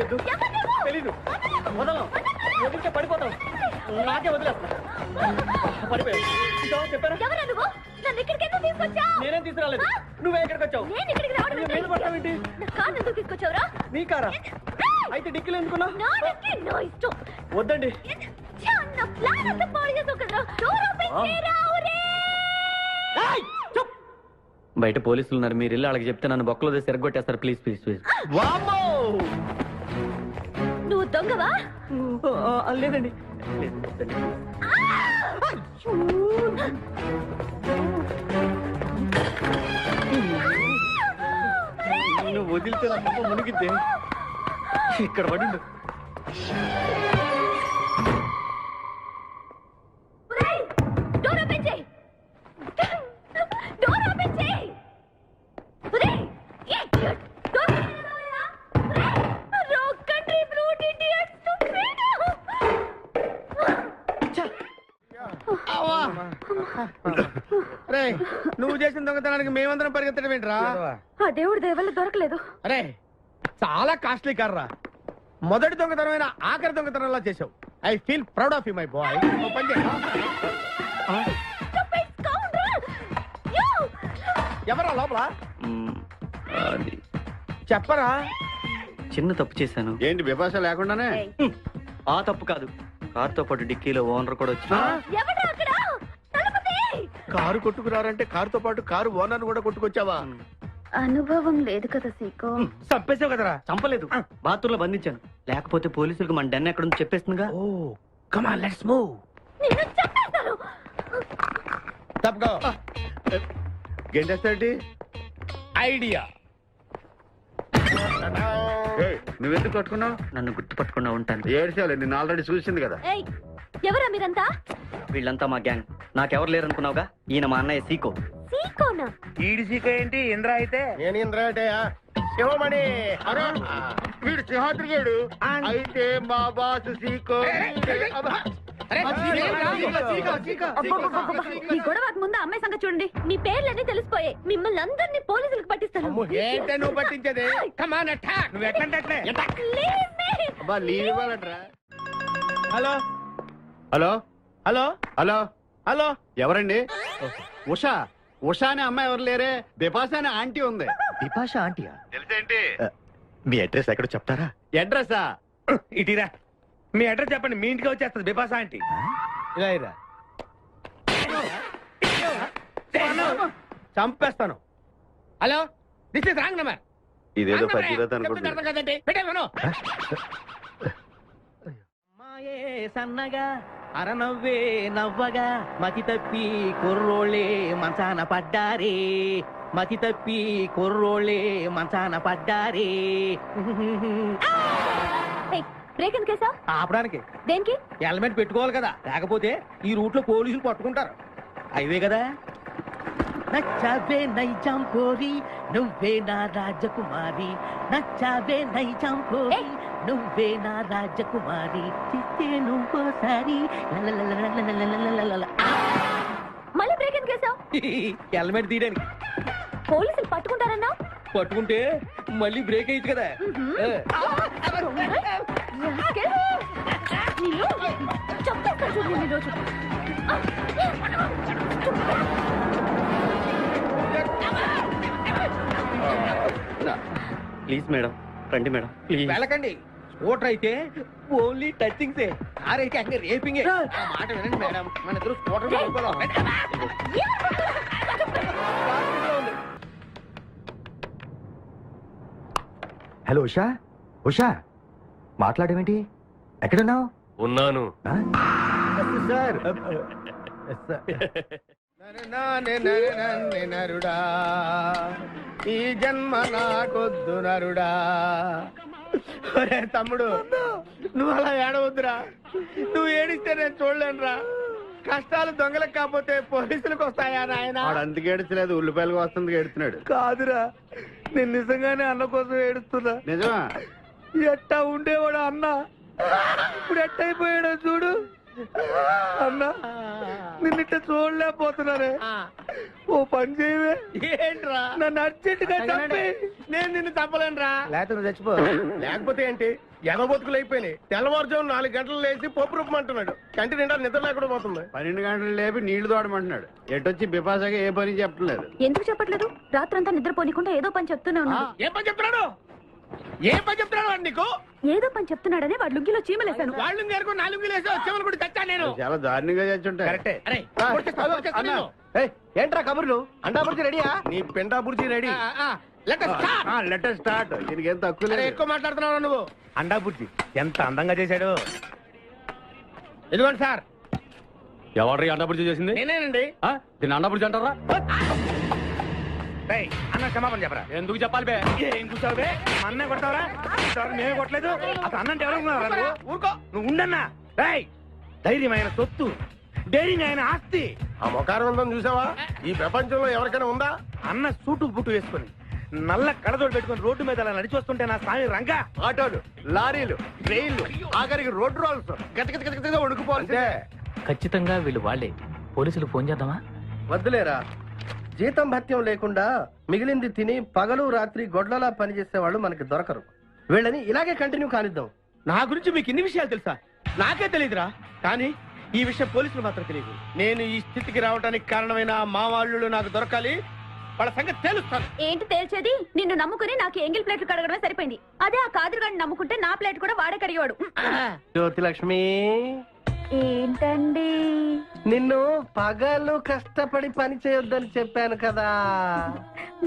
చేయొద్దు. తెలీదు. వదలం. వదిలితే పడిపోతాం. నాకే వదిలేస్తా. పడిపోయావు. చూసావా, చెప్పారా? నేనేం తీసుకురాలేదు. నువ్వే ఎక్కడికి వచ్చావు? నేను పడతావేంటి? నీ కారా? అయితే డిక్కీలు ఎందుకున్నావు? వద్దండి. ఏయ్, చూప్. బయట పోలీసులు ఉన్నారు, మీరు ఇల్లు వాళ్ళకి చెప్తే నన్ను బొక్కలో తీసి ఎరగొట్టేస్తారు. Please please please. నువ్వు దొంగవా? లేదండి. నువ్వు వదిలితే నా పాప మునిగిద్దే. ఇక్కడ పడిండు. నువ్వు చేసిన దొంగతనానికి మేమందరం పరిగెత్తడం ఏంట్రా? ఆ దేవుడి దయవల్ల దొరకలేదు. అరే చాలా కాస్ట్లీ కార్రా. మొదటి దొంగతనమైన ఆఖరి దొంగతనంలా చేసావు. I feel proud of you my boy. ఎవరా లోపల? చెప్పరా. చిన్న తప్పు చేశాను. ఏంటి విభాష లేకుండానే? ఆ తప్పు కాదు, కార్తో పాటు డిక్కీలో ఓనర్ కూడా వచ్చిన. కారు కొట్టుకురారంటే కారుతో పాటు కారు ఓనర్ కూడా కొట్టుకొచ్చావా? అనుభవం లేదు కదా సీకో. చంపేసావు కదరా? చంపలేదు, బాత్రూంలో బంధించాను. లేకపోతే పోలీసులకు మన డెన్ ఎక్కడ చెప్పేస్తుందిగా. Oh come on let's move. తప్పుకో. గెంటేస్తాటి ఐడియా. నువ్వెందుకు కట్టుకున్నావు? నన్ను గుర్తుపట్టకుండా ఉంటాను. ఏడ్చాలి, నిన్ను ఆల్రెడీ చూసింది కదా. ఎవరా మీరంతా? వీళ్ళంతా మా గ్యాంగ్. నాకెవరు లేరు అనుకున్నావుగా, ఈయన మా అన్నయ్య సీకో. సీకోనా? ఈడి సీకో ఏంటి? ఇంద్ర అయితే నేను ఇంద్ర అంటే శివమణి. వీడు సింహాద్రిగాడు అయితే మా బాసు సీకో. ఈ గొడవకు ముందు అమ్మాయి సంగతి చూడండి. మీ పేర్లన్నీ తెలిసిపోయాయి. మిమ్మల్ని అందరినీ పోలీసులకు పట్టిస్తాను. ఏంటే నువ్వు పట్టించేది? Come on attack. నువ్వు ఎట్లంటే అబ్బా లీవ్ ఇవ్వాలట్రా. Hello hello hello hello hello. ఎవరండి? ఉషా. ఉషా అనే అమ్మాయి ఎవరు లేరే. బిపాషా అనే ఆంటీ ఉంది. బిపాషా ఆంటీయా? తెలుసేంటి? మీ అడ్రస్ ఎక్కడ చెప్తారా? అడ్రసా? ఇటీరా. మీ అడ్రస్ చెప్పండి, మీ ఇంటికి వచ్చేస్తుంది బిపాసా ఆంటీ. ఇలా ఇరా. చంపేస్తాను. Hello, this is wrong number. ఇదేదో పచ్చిరత అనుకుంటున్నా. కదండి పెట్టాను. సన్నగా అరనవ్వే నవ్వగా మతి తప్పి కుర్రోళ్ళే మంచాన పడ్డారే. మతి తప్పి కుర్రోళ్ళే మంచాన పడ్డారే. బ్రేక్ ఎందుకేసా? ఆపడానికి. దేనికి? హెల్మెట్ పెట్టుకోవాలి కదా, లేకపోతే ఈ రూట్ లో పోలీసులు పట్టుకుంటారు. హైవే కదా. నచ్చావే నైజాం కోరి నువ్వే నా రాజకుమారి. నచ్చావే నైజాం కోరి నువ్వే నా రాజకుమారి. చిత్తే నువ్వోసారి. మళ్ళీ బ్రేక్ ఎందుకేసావు? హెల్మెట్ తీయడానికి. పోలీసులు పట్టుకుంటారన్నా? పట్టుకుంటే మళ్ళీ బ్రేక్ అయ్యింది కదా. ప్లీజ్ మేడం, రండి మేడం ప్లీజ్. వెళ్ళకండి. స్కూటర్ అయితే ఓన్లీ టచింగ్సే, కార్ అయితే అన్ని రేపింగే. మాట వినండి మేడం, మన ఇద్దరు స్కూటర్ హలో ఉషా. ఉషా మాట్లాడేమిటి? ఎక్కడున్నావు? ఉన్నాను సార్. నరుడా ఈ జన్మ నాకొద్దు నరుడా. ఒరే తమ్ముడు, నువ్వు అలా ఏడవద్దురా. నువ్వు ఏడిస్తే నేను చూడలేనురా. కష్టాలు దొంగలకు కాకపోతే పోలీసులకు వస్తాయా నాయన? అందుకే ఏడుచలేదు, ఉల్లిపాయలకు వస్తుంది ఏడుతున్నాడు. కాదురా, నేను నిజంగానే అన్న కోసం ఏడుస్తున్నా. నిజమా? ఎట్టా ఉండేవాడు అన్న, ఇప్పుడు ఎట్టయిపోయాడో చూడు. అన్నా, నిన్నిట్ట చూడలేకపోతున్నారే. ఓ పని చేయవే. ఏంట్రా? నన్ను అర్జెంట్ గా చంపి నేను నిన్ను చంపలేనురా. లేకపోతే నువ్వు చచ్చిపో. లేకపోతే ఏంటి? ఎగబొతుకులు అయిపోయినాయి. తెల్లవారుజాము 4 గంటలు లేచి పప్పు రూపమంటున్నాడు. కంటి నిండా నిద్ర లేకుండా పోతుంది. 12 గంటలు లేపి నీళ్లు తోడమంటున్నాడు. ఎటొచ్చి బిపాసగా ఏ పని చెప్పట్లేదు. ఎందుకు చెప్పట్లేదు? రాత్రంతా నిద్రపోనికుండా ఏదో పని చెప్తూనే ఉన్నాడు. ఏం పని చెప్తున్నాడు? ఏం పని చెప్తున్నాడు వాడు నీకు? ఏదో పని చెప్తున్నాడని వాడు లుంగిలో చీమలేశాను. వాళ్ళు నేర్చుకుని 4 వేసి వచ్చేవాళ్ళు కూడా చచ్చా నేను. చాలా దారుణంగా చచ్చుంటాయి. కరెక్టే. అరే కొట్టేస్తా నేను. ఏంట్రా కబుర్లు? అండా బుర్జీ రెడీయా? నీ పెండా బుర్జీ రెడీ. Let start. దీనికి ఏం తక్కువ లేదు. ఎక్కువ మాట్లాడుతున్నావు నువ్వు. అండా బుజ్జి ఎంత అందంగా చేశాడు. ఇదిగోండి సార్. ఎవరి అండా బుజ్జి చేసింది? నేనేనండి. దీన్ని అండా బుజ్జి అంటారా? అన్న క్షమాపణ చెప్పరా. ఎందుకు చెప్పాలి బే? ఏం కూర్చోవు బే? అన్నే కొడతావరా? మేమే కొట్టలేదు. అసలు అన్నంటే ఎవరు? ఊరుకో. నువ్వు ఉండన్నా. ధైర్యమైన సొత్తు, డైరింగ్ అయిన ఆస్తి. ఆ మొకారం ఉందని చూసావా? ఈ ప్రపంచంలో ఎవరికైనా ఉందా? అన్న సూటు బుట్టు వేసుకొని నల్ల కడదోడు పెట్టుకొని రోడ్డు మీద అలా నడిచి వస్తుంటే నా స్వామి రంగా. ఆటోలు, లారీలు, ట్రైన్లు, ఆఖరికి రోడ్డు రోల్స్ గతగతగతగా వణుకుపోవాలంటే. ఖచ్చితంగా వీళ్ళు వాళ్ళే. పోలీసులు ఫోన్ చేద్దామా? వద్దులేరా. జీతం భత్యం లేకుండా మిగిలింది తిని పగలు రాత్రి గొడ్లలా పనిచేసే వాళ్ళు మనకి దొరకరు. వీళ్ళని ఇలాగే కంటిన్యూ కానిద్దాం. నా గురించి మీకు ఇన్ని విషయాలు తెలుసా? నాకే తెలియదురా. కానీ ఈ విషయం పోలీసులు మాత్రం తెలియదు. నేను ఈ స్థితికి రావడానికి కారణమైన మా వాళ్ళు నాకు దొరకాలి. వాళ్ళ సంగతి తెలుస్తాను. ఏంటి తేల్చేది? నిన్ను నమ్ముకుని నాకు ఎంగిల్ ప్లేట్లు కడగడమే సరిపోయింది. అదే ఆ కాదురుగాడిని నమ్ముకుంటే నా ప్లేట్ కూడా వాడే కడిగేవాడు. జ్యోతి లక్ష్మి, ఏంటండి? నిన్ను పగలు కష్టపడి పని చేయొద్దని చెప్పాను కదా.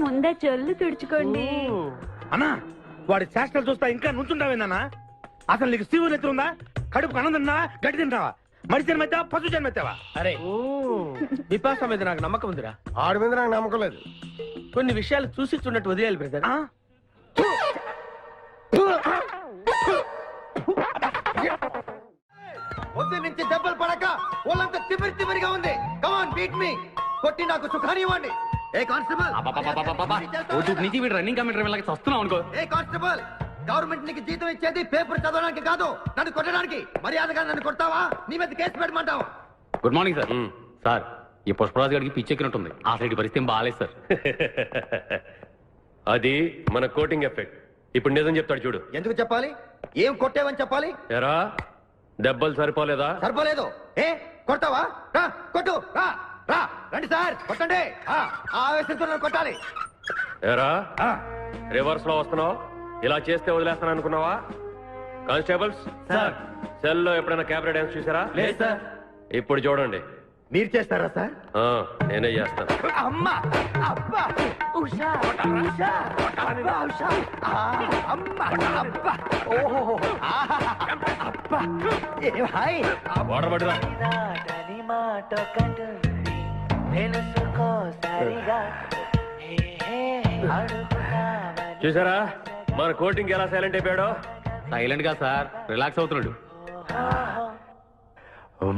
ముందే చొల్లు తుడుచుకోండి. అన్నా వాడి చేష్టలు చూస్తా ఇంకా నుంచుంటావేందన్నా? అసలు నీకు శివు నెత్తి ఉందా? కడుపు అన్నం తిన్నావా? గడ్డి తింటావా? మడి జన్మెత్తావా? పశు జన్మెత్తావా? అరే విపాస మీద నాకు నమ్మకం ఉందిరా. ఆడి మీద నాకు నమ్మకం లేదు. కొన్ని విషయాలు చూసి చూడట్టు వదిలేయాలి బ్రదర్. పొద్దు నుంచి దెబ్బలు పడక వాళ్ళంతా తిమిరిగా ఉంది. కమాన్ బీట్ మీ. కొట్టి నాకు సుఖాన్ని ఇవ్వండి. ఏ కానిస్టేబుల్, నుంచి వీడు రన్నింగ్ కమిటీ వెళ్ళక వస్తున్నావు అనుకో. ఏ కానిస్టేబుల్, గవర్నమెంట్ నీకు జీతం ఇచ్చేది పేపర్ చదవడానికి కాదు, నన్ను కొట్టడానికి. మర్యాదగా నన్ను కొడతావా? నీ మీద కేసు పెట్టమంటావా? Good morning sir. సార్ ఈ పుష్పరాజు గారికి పిచ్చెక్కినట్టుంది. ఆ సైడ్ పరిస్థితి బాగాలేదు సార్. అది మన కోటింగ్ ఎఫెక్ట్. ఇప్పుడు నిజం చెప్తాడు చూడు. ఎందుకు చెప్పాలి? ఏం కొట్టేవని చెప్పాలి? ఎరా దెబ్బలు సరిపోలేదా? సరిపోలేదు. ఏ కొడతావా? రా కొట్టు. రా రా రండి సార్, కొట్టండి. ఆవేశంతో నన్ను కొట్టాలి. ఎరా రివర్స్ లో వస్తున్నావు? ఇలా చేస్తే వదిలేస్తాను అనుకున్నావా? కానిస్టేబుల్స్ సార్, సెల్ లో ఎప్పుడైనా కెమెరా డాన్స్ చూసారా? లేదు సార్. ఇప్పుడు చూడండి. మీరు చేస్తారా సార్? నేనే చేస్తాను. అమ్మా, అబ్బా, ఉషా, ఉషా, అబ్బా, ఉషా, అమ్మా, అబ్బా, ఓహో, అబ్బా, ఏ హాయ్. వాటర్ పట్టురా. చూసారా మన కోటింగ్ ఎలా సైలెంట్ అయిపోయాడో? సైలెంట్ గా సార్, రిలాక్స్ అవుతున్నాడు.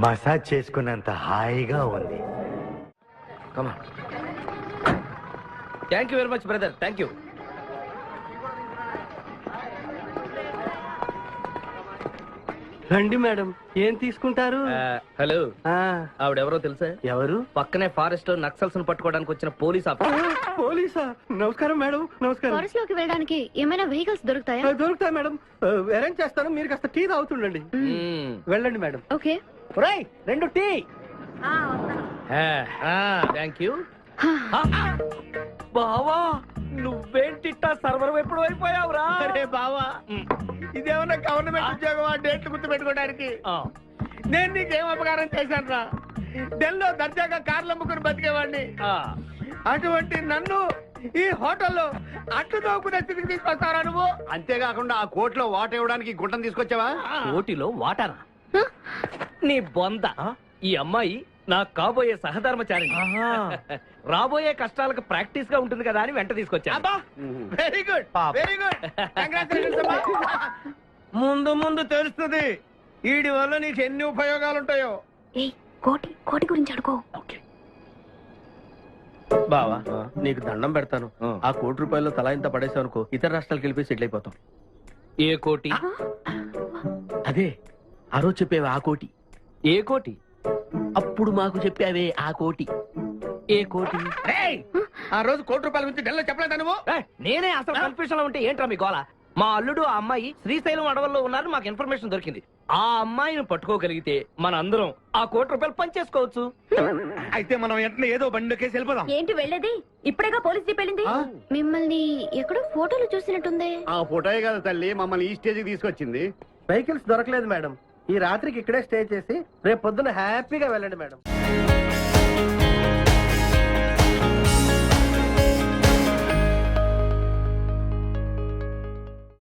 మసాజ్ చేసుకున్నంత హాయిగా ఉంది. Thank you very much brother. Thank you. రండి మేడం, ఏం తీసుకుంటారు? హలో, ఆవిడెవరో తెలుసా? ఎవరు? పక్కనే ఫారెస్ట్ లో నక్సల్స్ పట్టుకోవడానికి వచ్చిన పోలీస్ ఆఫీసర్. పోలీసా? నమస్కారం మేడం. నమస్కారం. ఫారెస్ట్ లోకి వెళ్ళడానికి ఏమైనా వెహికల్స్ దొరుకుతాయా? దొరుకుతాయి మేడం. అరేంజ్ చేస్తాను, మీరు కాస్త టీ తాగుతుండండి. వెళ్ళండి madam. Okay. 2 tea. Thank you. బావా నువ్వేంటిట్టా సర్వర్ ఎప్పుడు అయిపోయావురా? అరే బావా, ఇదేమన్నా గవర్నమెంట్ ఉద్యోగం? డేట్లు గుర్తు పెట్టుకోవడానికి. నేను నీకేం అపకారం చేశాను రా? ఢిల్లీలో దర్జాగా కార్లు అమ్ముకుని బతికేవాడిని. అటువంటి నన్ను ఈ హోటల్లో అట్లు తోకునే స్థితికి తీసుకొస్తారా నువ్వు? అంతేకాకుండా ఆ కోట్లో వాటర్ ఇవ్వడానికి గుంటను తీసుకొచ్చావా? కోటిలో వాటారా? నీ బొంద. ఈ అమ్మాయి నా కాబోయే సహధర్మచారి. రాబోయే కష్టాలకు ప్రాక్టీస్ గా ఉంటుంది కదా అని వెంట తీసుకొచ్చా. Very good, very good. ముందు ముందు తెలుస్తుంది వీడి వల్ల నీకు ఎన్ని ఉపయోగాలు ఉంటాయో. కోటి కోటి గురించి అడుకో. బావా నీకు దండం పెడతాను. ఆ ₹1 తలా ఇంత పడేసావు అనుకో, ఇతర రాష్ట్రాలకు వెళ్ళిపోయి సెటిల్ అయిపోతాం. ఏ కోటి? అదే ఆ రోజు చెప్పేవే ఆ కోటి. ఏ కోటి? అప్పుడు మాకు చెప్పావే ఆ కోటి. ఏ కోటి? ఆ రోజు ₹1 గురించి ఢిల్లీలో చెప్పలేదా నువ్వు? నేనే అసలు కన్ఫ్యూషన్ లో ఉంటే ఏంట్రా మీ గోల? మా అల్లుడు ఆ అమ్మాయి శ్రీశైలం అడవుల్లో ఉన్నారని మాకు ఇన్ఫర్మేషన్ దొరికింది. ఆ అమ్మాయిని పట్టుకోగలిగితే మన అందరం ఆ ₹1 పంచేసుకోవచ్చు. అయితే మనం వెంటనే ఏదో బండికేసి వెళ్ళిపోదాం. ఏంటి వెళ్ళేది? ఇప్పుడేగా పోలీస్ జీప్ వెళ్ళింది. మిమ్మల్ని ఎక్కడో ఫోటోలు చూసినట్టుంది. ఆ ఫోటోయే కదా తల్లి మమ్మల్ని ఈ స్టేజ్కి తీసుకొచ్చింది. వెహికల్స్ దొరకలేదు మేడం. ఈ రాత్రికి ఇక్కడే స్టే చేసి రేపు పొద్దున హ్యాపీగా వెళ్ళండి మేడం.